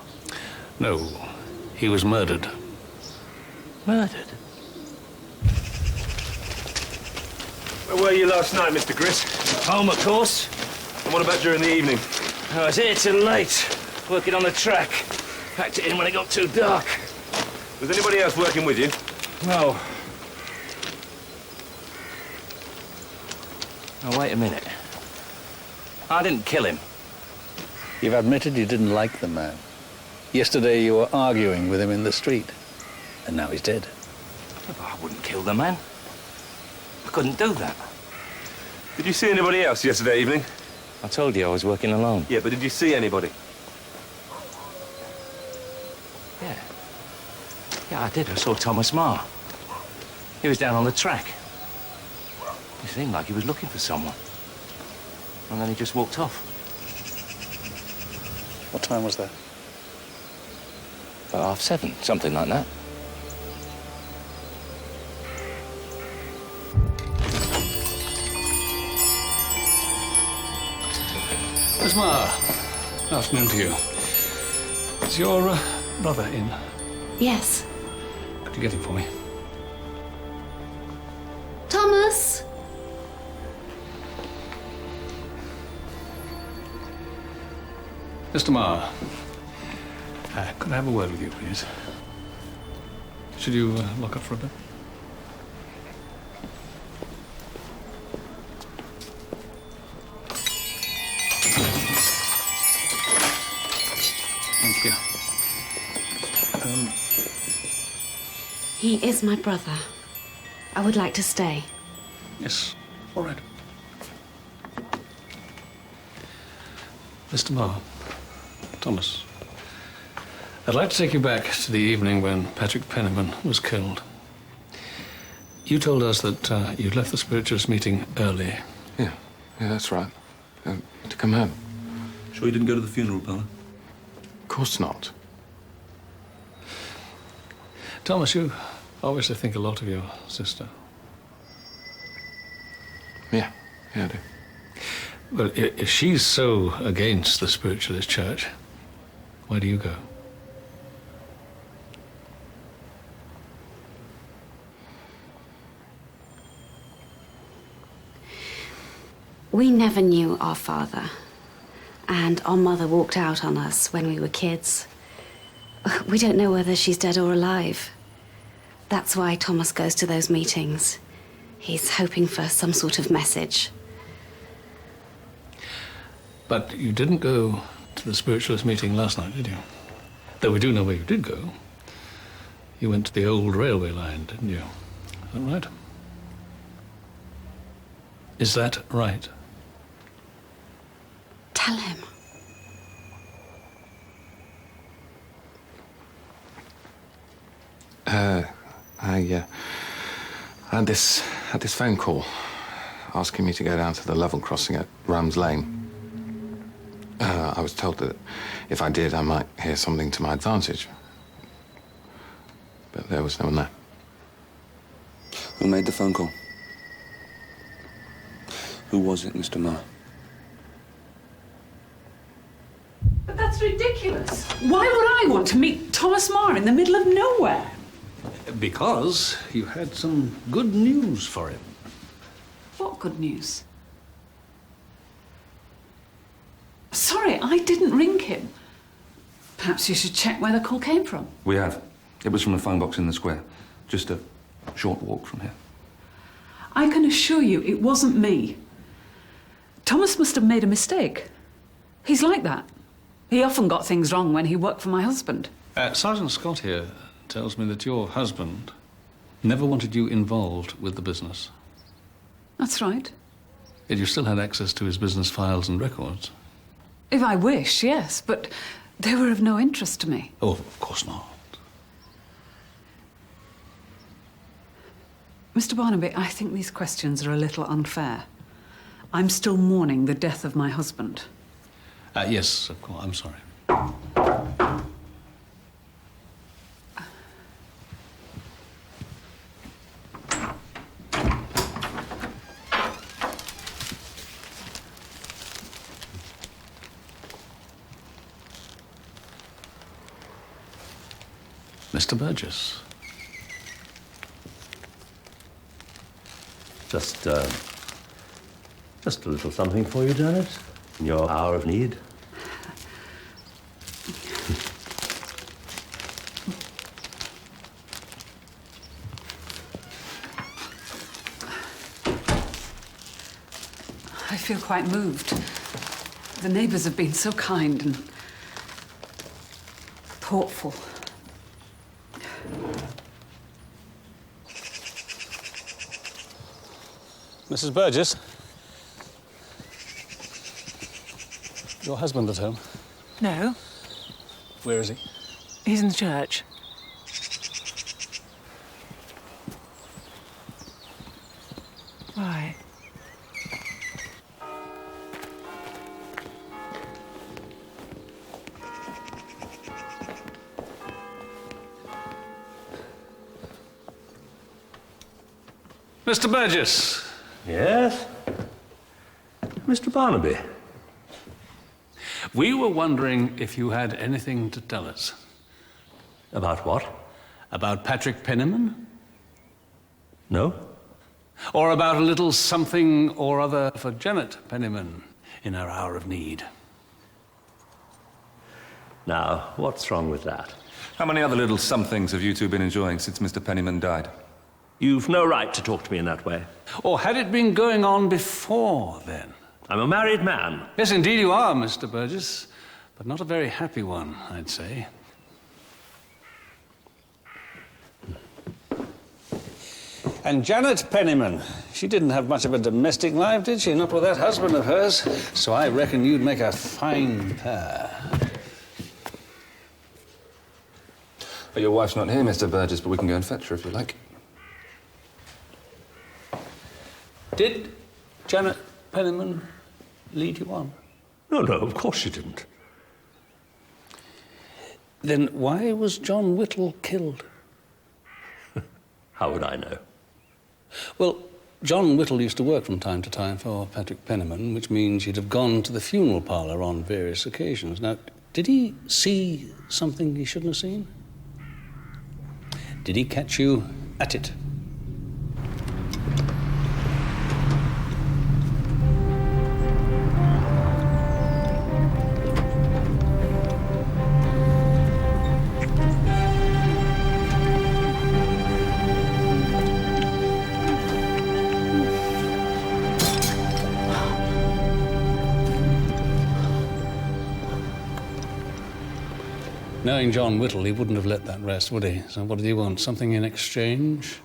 No, he was murdered. Murdered? Where were you last night, Mr. Griss? Home, of course. And what about during the evening? I was here till late, working on the track. Packed it in when it got too dark. Was anybody else working with you? No. Now, wait a minute. I didn't kill him. You've admitted you didn't like the man. Yesterday you were arguing with him in the street. And now he's dead. I wouldn't kill the man. I couldn't do that. Did you see anybody else yesterday evening? I told you I was working alone. Yeah, but did you see anybody? Yeah. Yeah, I did. I saw Thomas Marr. He was down on the track. He seemed like he was looking for someone. And then he just walked off. What time was that? About 7:30, something like that. Miss Marr, afternoon to you. Is your brother in? Yes. Could you get him for me? Thomas! Mr. Marr, could I have a word with you, please? Should you lock up for a bit? Thank you. He is my brother. I would like to stay. Yes, all right. Mr. Marr, Thomas, I'd like to take you back to the evening when Patrick Penniman was killed. You told us that you'd left the spiritualist meeting early. Yeah, that's right. To come home. Sure you didn't go to the funeral, Pella? Of course not. Thomas, you obviously think a lot of your sister. Yeah, I do. Well, if she's so against the spiritualist church, why do you go? We never knew our father, and our mother walked out on us when we were kids. We don't know whether she's dead or alive. That's why Thomas goes to those meetings. He's hoping for some sort of message. But you didn't go to the spiritualist meeting last night, did you? Though we do know where you did go. You went to the old railway line, didn't you? Is that right? Is that right? Tell him. I had this phone call asking me to go down to the level crossing at Rams Lane. I was told that if I did, I might hear something to my advantage. But there was no one there. Who made the phone call? Who was it, Mr. Marr? But that's ridiculous. Why would I want to meet Thomas Marr in the middle of nowhere? Because you had some good news for him. What good news? Sorry, I didn't ring him. Perhaps you should check where the call came from. We have. It was from a phone box in the square. Just a short walk from here. I can assure you it wasn't me. Thomas must have made a mistake. He's like that. He often got things wrong when he worked for my husband. Sergeant Scott here tells me that your husband never wanted you involved with the business. That's right. Yet you still had access to his business files and records. If I wish, yes, but they were of no interest to me. Oh, of course not. Mr. Barnaby, I think these questions are a little unfair. I'm still mourning the death of my husband. Yes, of course. I'm sorry. Mr. Burgess. Just a little something for you, Janet, in your hour of need. I feel quite moved. The neighbours have been so kind and thoughtful. Mrs. Burgess? Your husband at home? No, Where is he? he's in the church. Why? Mr. Burgess. Yes? Mr. Barnaby. We were wondering if you had anything to tell us. About what? About Patrick Penniman? No. Or about a little something or other for Janet Penniman in her hour of need. Now, what's wrong with that? How many other little somethings have you two been enjoying since Mr. Penniman died? You've no right to talk to me in that way. Or had it been going on before then? I'm a married man. Yes, indeed you are, Mr. Burgess. But not a very happy one, I'd say. And Janet Penniman, she didn't have much of a domestic life, did she? Not with that husband of hers. So I reckon you'd make a fine pair. Well, your wife's not here, Mr. Burgess, but we can go and fetch her if you like. Did Janet Penniman lead you on? No, of course she didn't. Then why was John Whittle killed? How would I know? Well, John Whittle used to work from time to time for Patrick Penniman, which means he'd have gone to the funeral parlour on various occasions. Now, did he see something he shouldn't have seen? Did he catch you at it? Knowing John Whittle, he wouldn't have let that rest, would he? So what did he want? Something in exchange?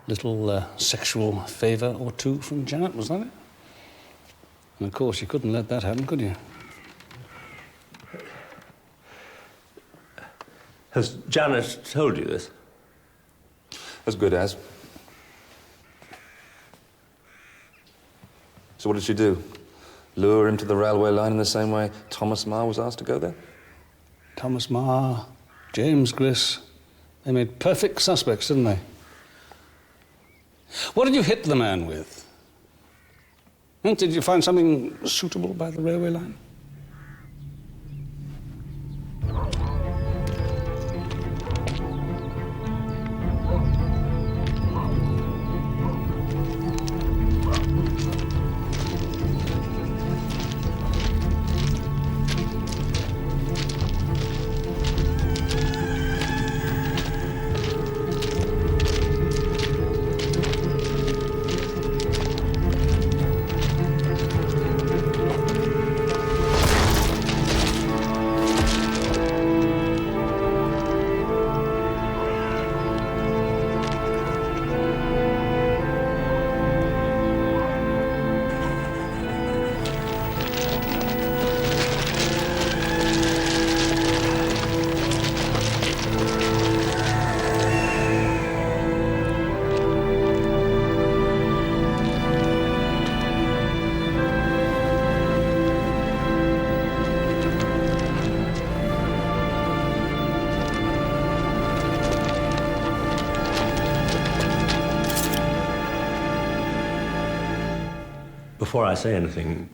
Little sexual favour or two from Janet, was that it? And of course, you couldn't let that happen, could you? Has Janet told you this? As good as. So what did she do? Lure him to the railway line in the same way Thomas Marr was asked to go there? Thomas Marr, James Griss, they made perfect suspects, didn't they? What did you hit the man with? Did you find something suitable by the railway line? Before I say anything,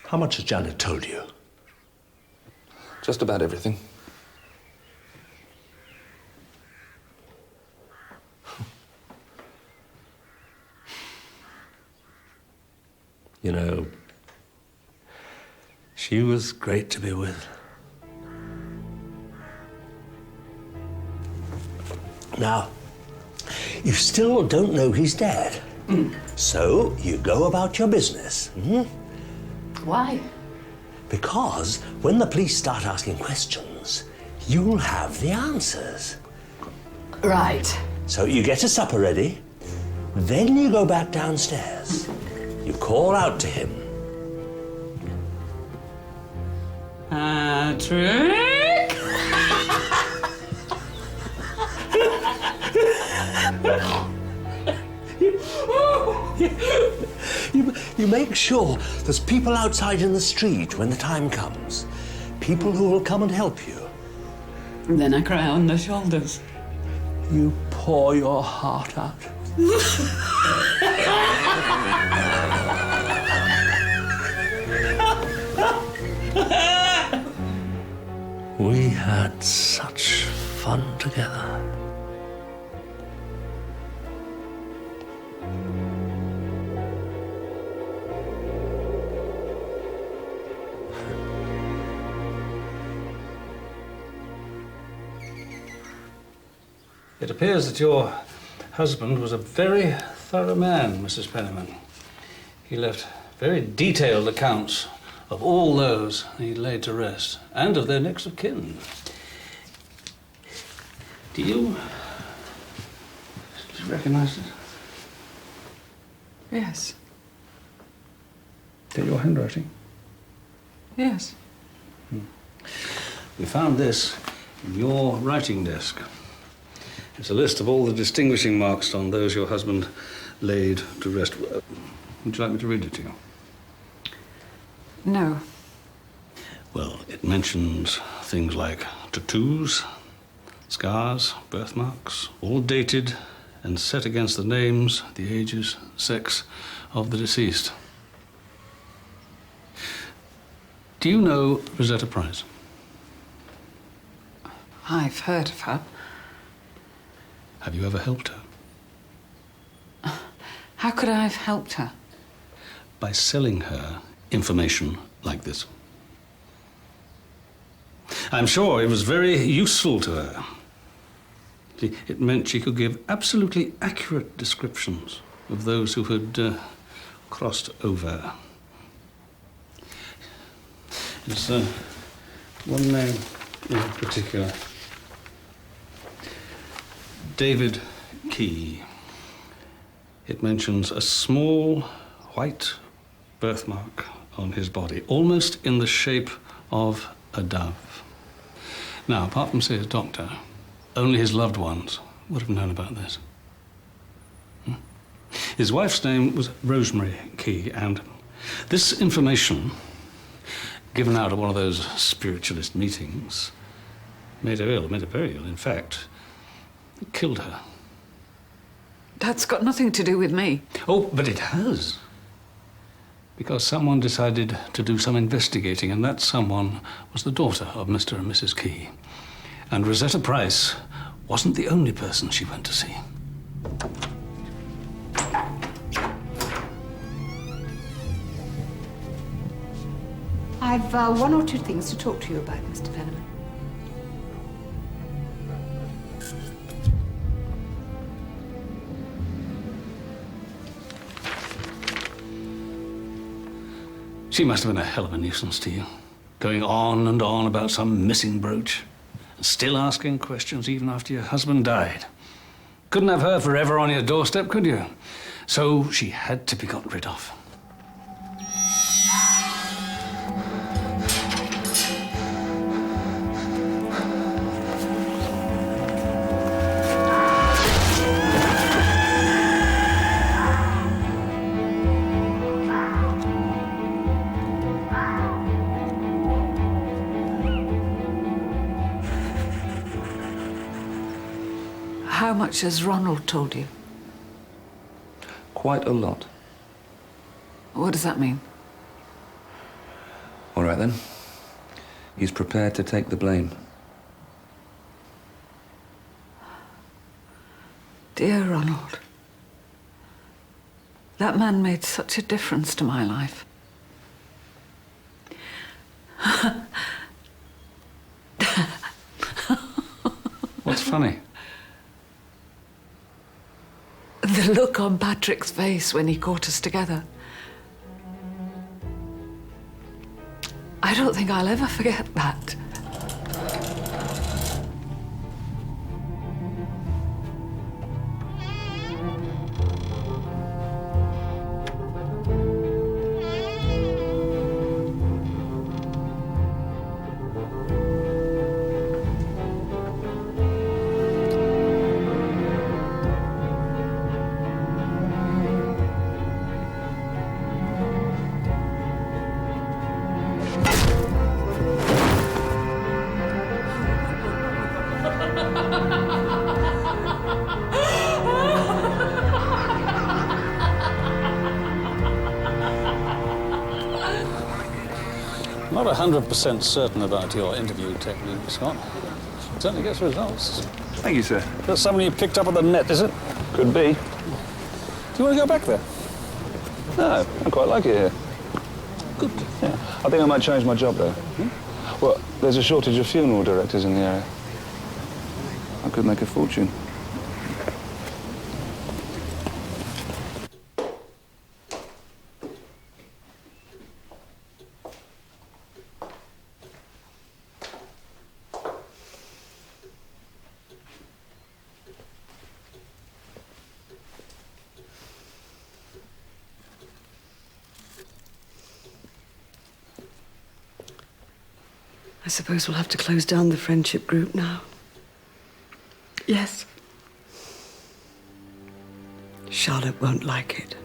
how much has Janet told you? Just about everything. You know, she was great to be with. Now, you still don't know he's dead. So you go about your business. Why? Because when the police start asking questions, you'll have the answers. Right. So you get a supper ready, then you go back downstairs. You call out to him. Patrick? You make sure there's people outside in the street when the time comes. People who will come and help you. And then I cry on their shoulders. You pour your heart out. We had such fun together. It appears that your husband was a very thorough man, Mrs. Penniman. He left very detailed accounts of all those he laid to rest, and of their next of kin. Do you recognize it? Yes. Is that your handwriting? Yes. We found this in your writing desk. It's a list of all the distinguishing marks on those your husband laid to rest. Would you like me to read it to you? No. Well, it mentions things like tattoos, scars, birthmarks, all dated and set against the names, the ages, sex of the deceased. Do you know Rosetta Price? I've heard of her. Have you ever helped her? How could I have helped her? By selling her information like this. I'm sure it was very useful to her. It meant she could give absolutely accurate descriptions of those who had crossed over. There's one name in particular. David Key. It mentions a small white birthmark on his body, almost in the shape of a dove. Now, apart from, say, his doctor, only his loved ones would have known about this. His wife's name was Rosemary Key, and this information, given out at one of those spiritualist meetings, made her ill, made her very ill. In fact, it killed her. That's got nothing to do with me. Oh, but it has. Because someone decided to do some investigating, and that someone was the daughter of Mr. and Mrs. Key. And Rosetta Price wasn't the only person she went to see. I've one or two things to talk to you about, Mr. Penniman. She must have been a hell of a nuisance to you, going on and on about some missing brooch, and still asking questions even after your husband died. Couldn't have her forever on your doorstep, could you? So she had to be got rid of. How much has Ronald told you? Quite a lot. What does that mean? All right, then. He's prepared to take the blame. Dear Ronald, that man made such a difference to my life. What's funny? The look on Patrick's face when he caught us together. I don't think I'll ever forget that. not 100% certain about your interview technique, Scott. It certainly gets results. Thank you, sir. That's something you picked up on the net, is it? Could be. Do you want to go back there? No, I quite like it here. Good. Yeah. I think I might change my job, though. Well, there's a shortage of funeral directors in the area. I could make a fortune. I suppose we'll have to close down the friendship group now. Yes. Charlotte won't like it.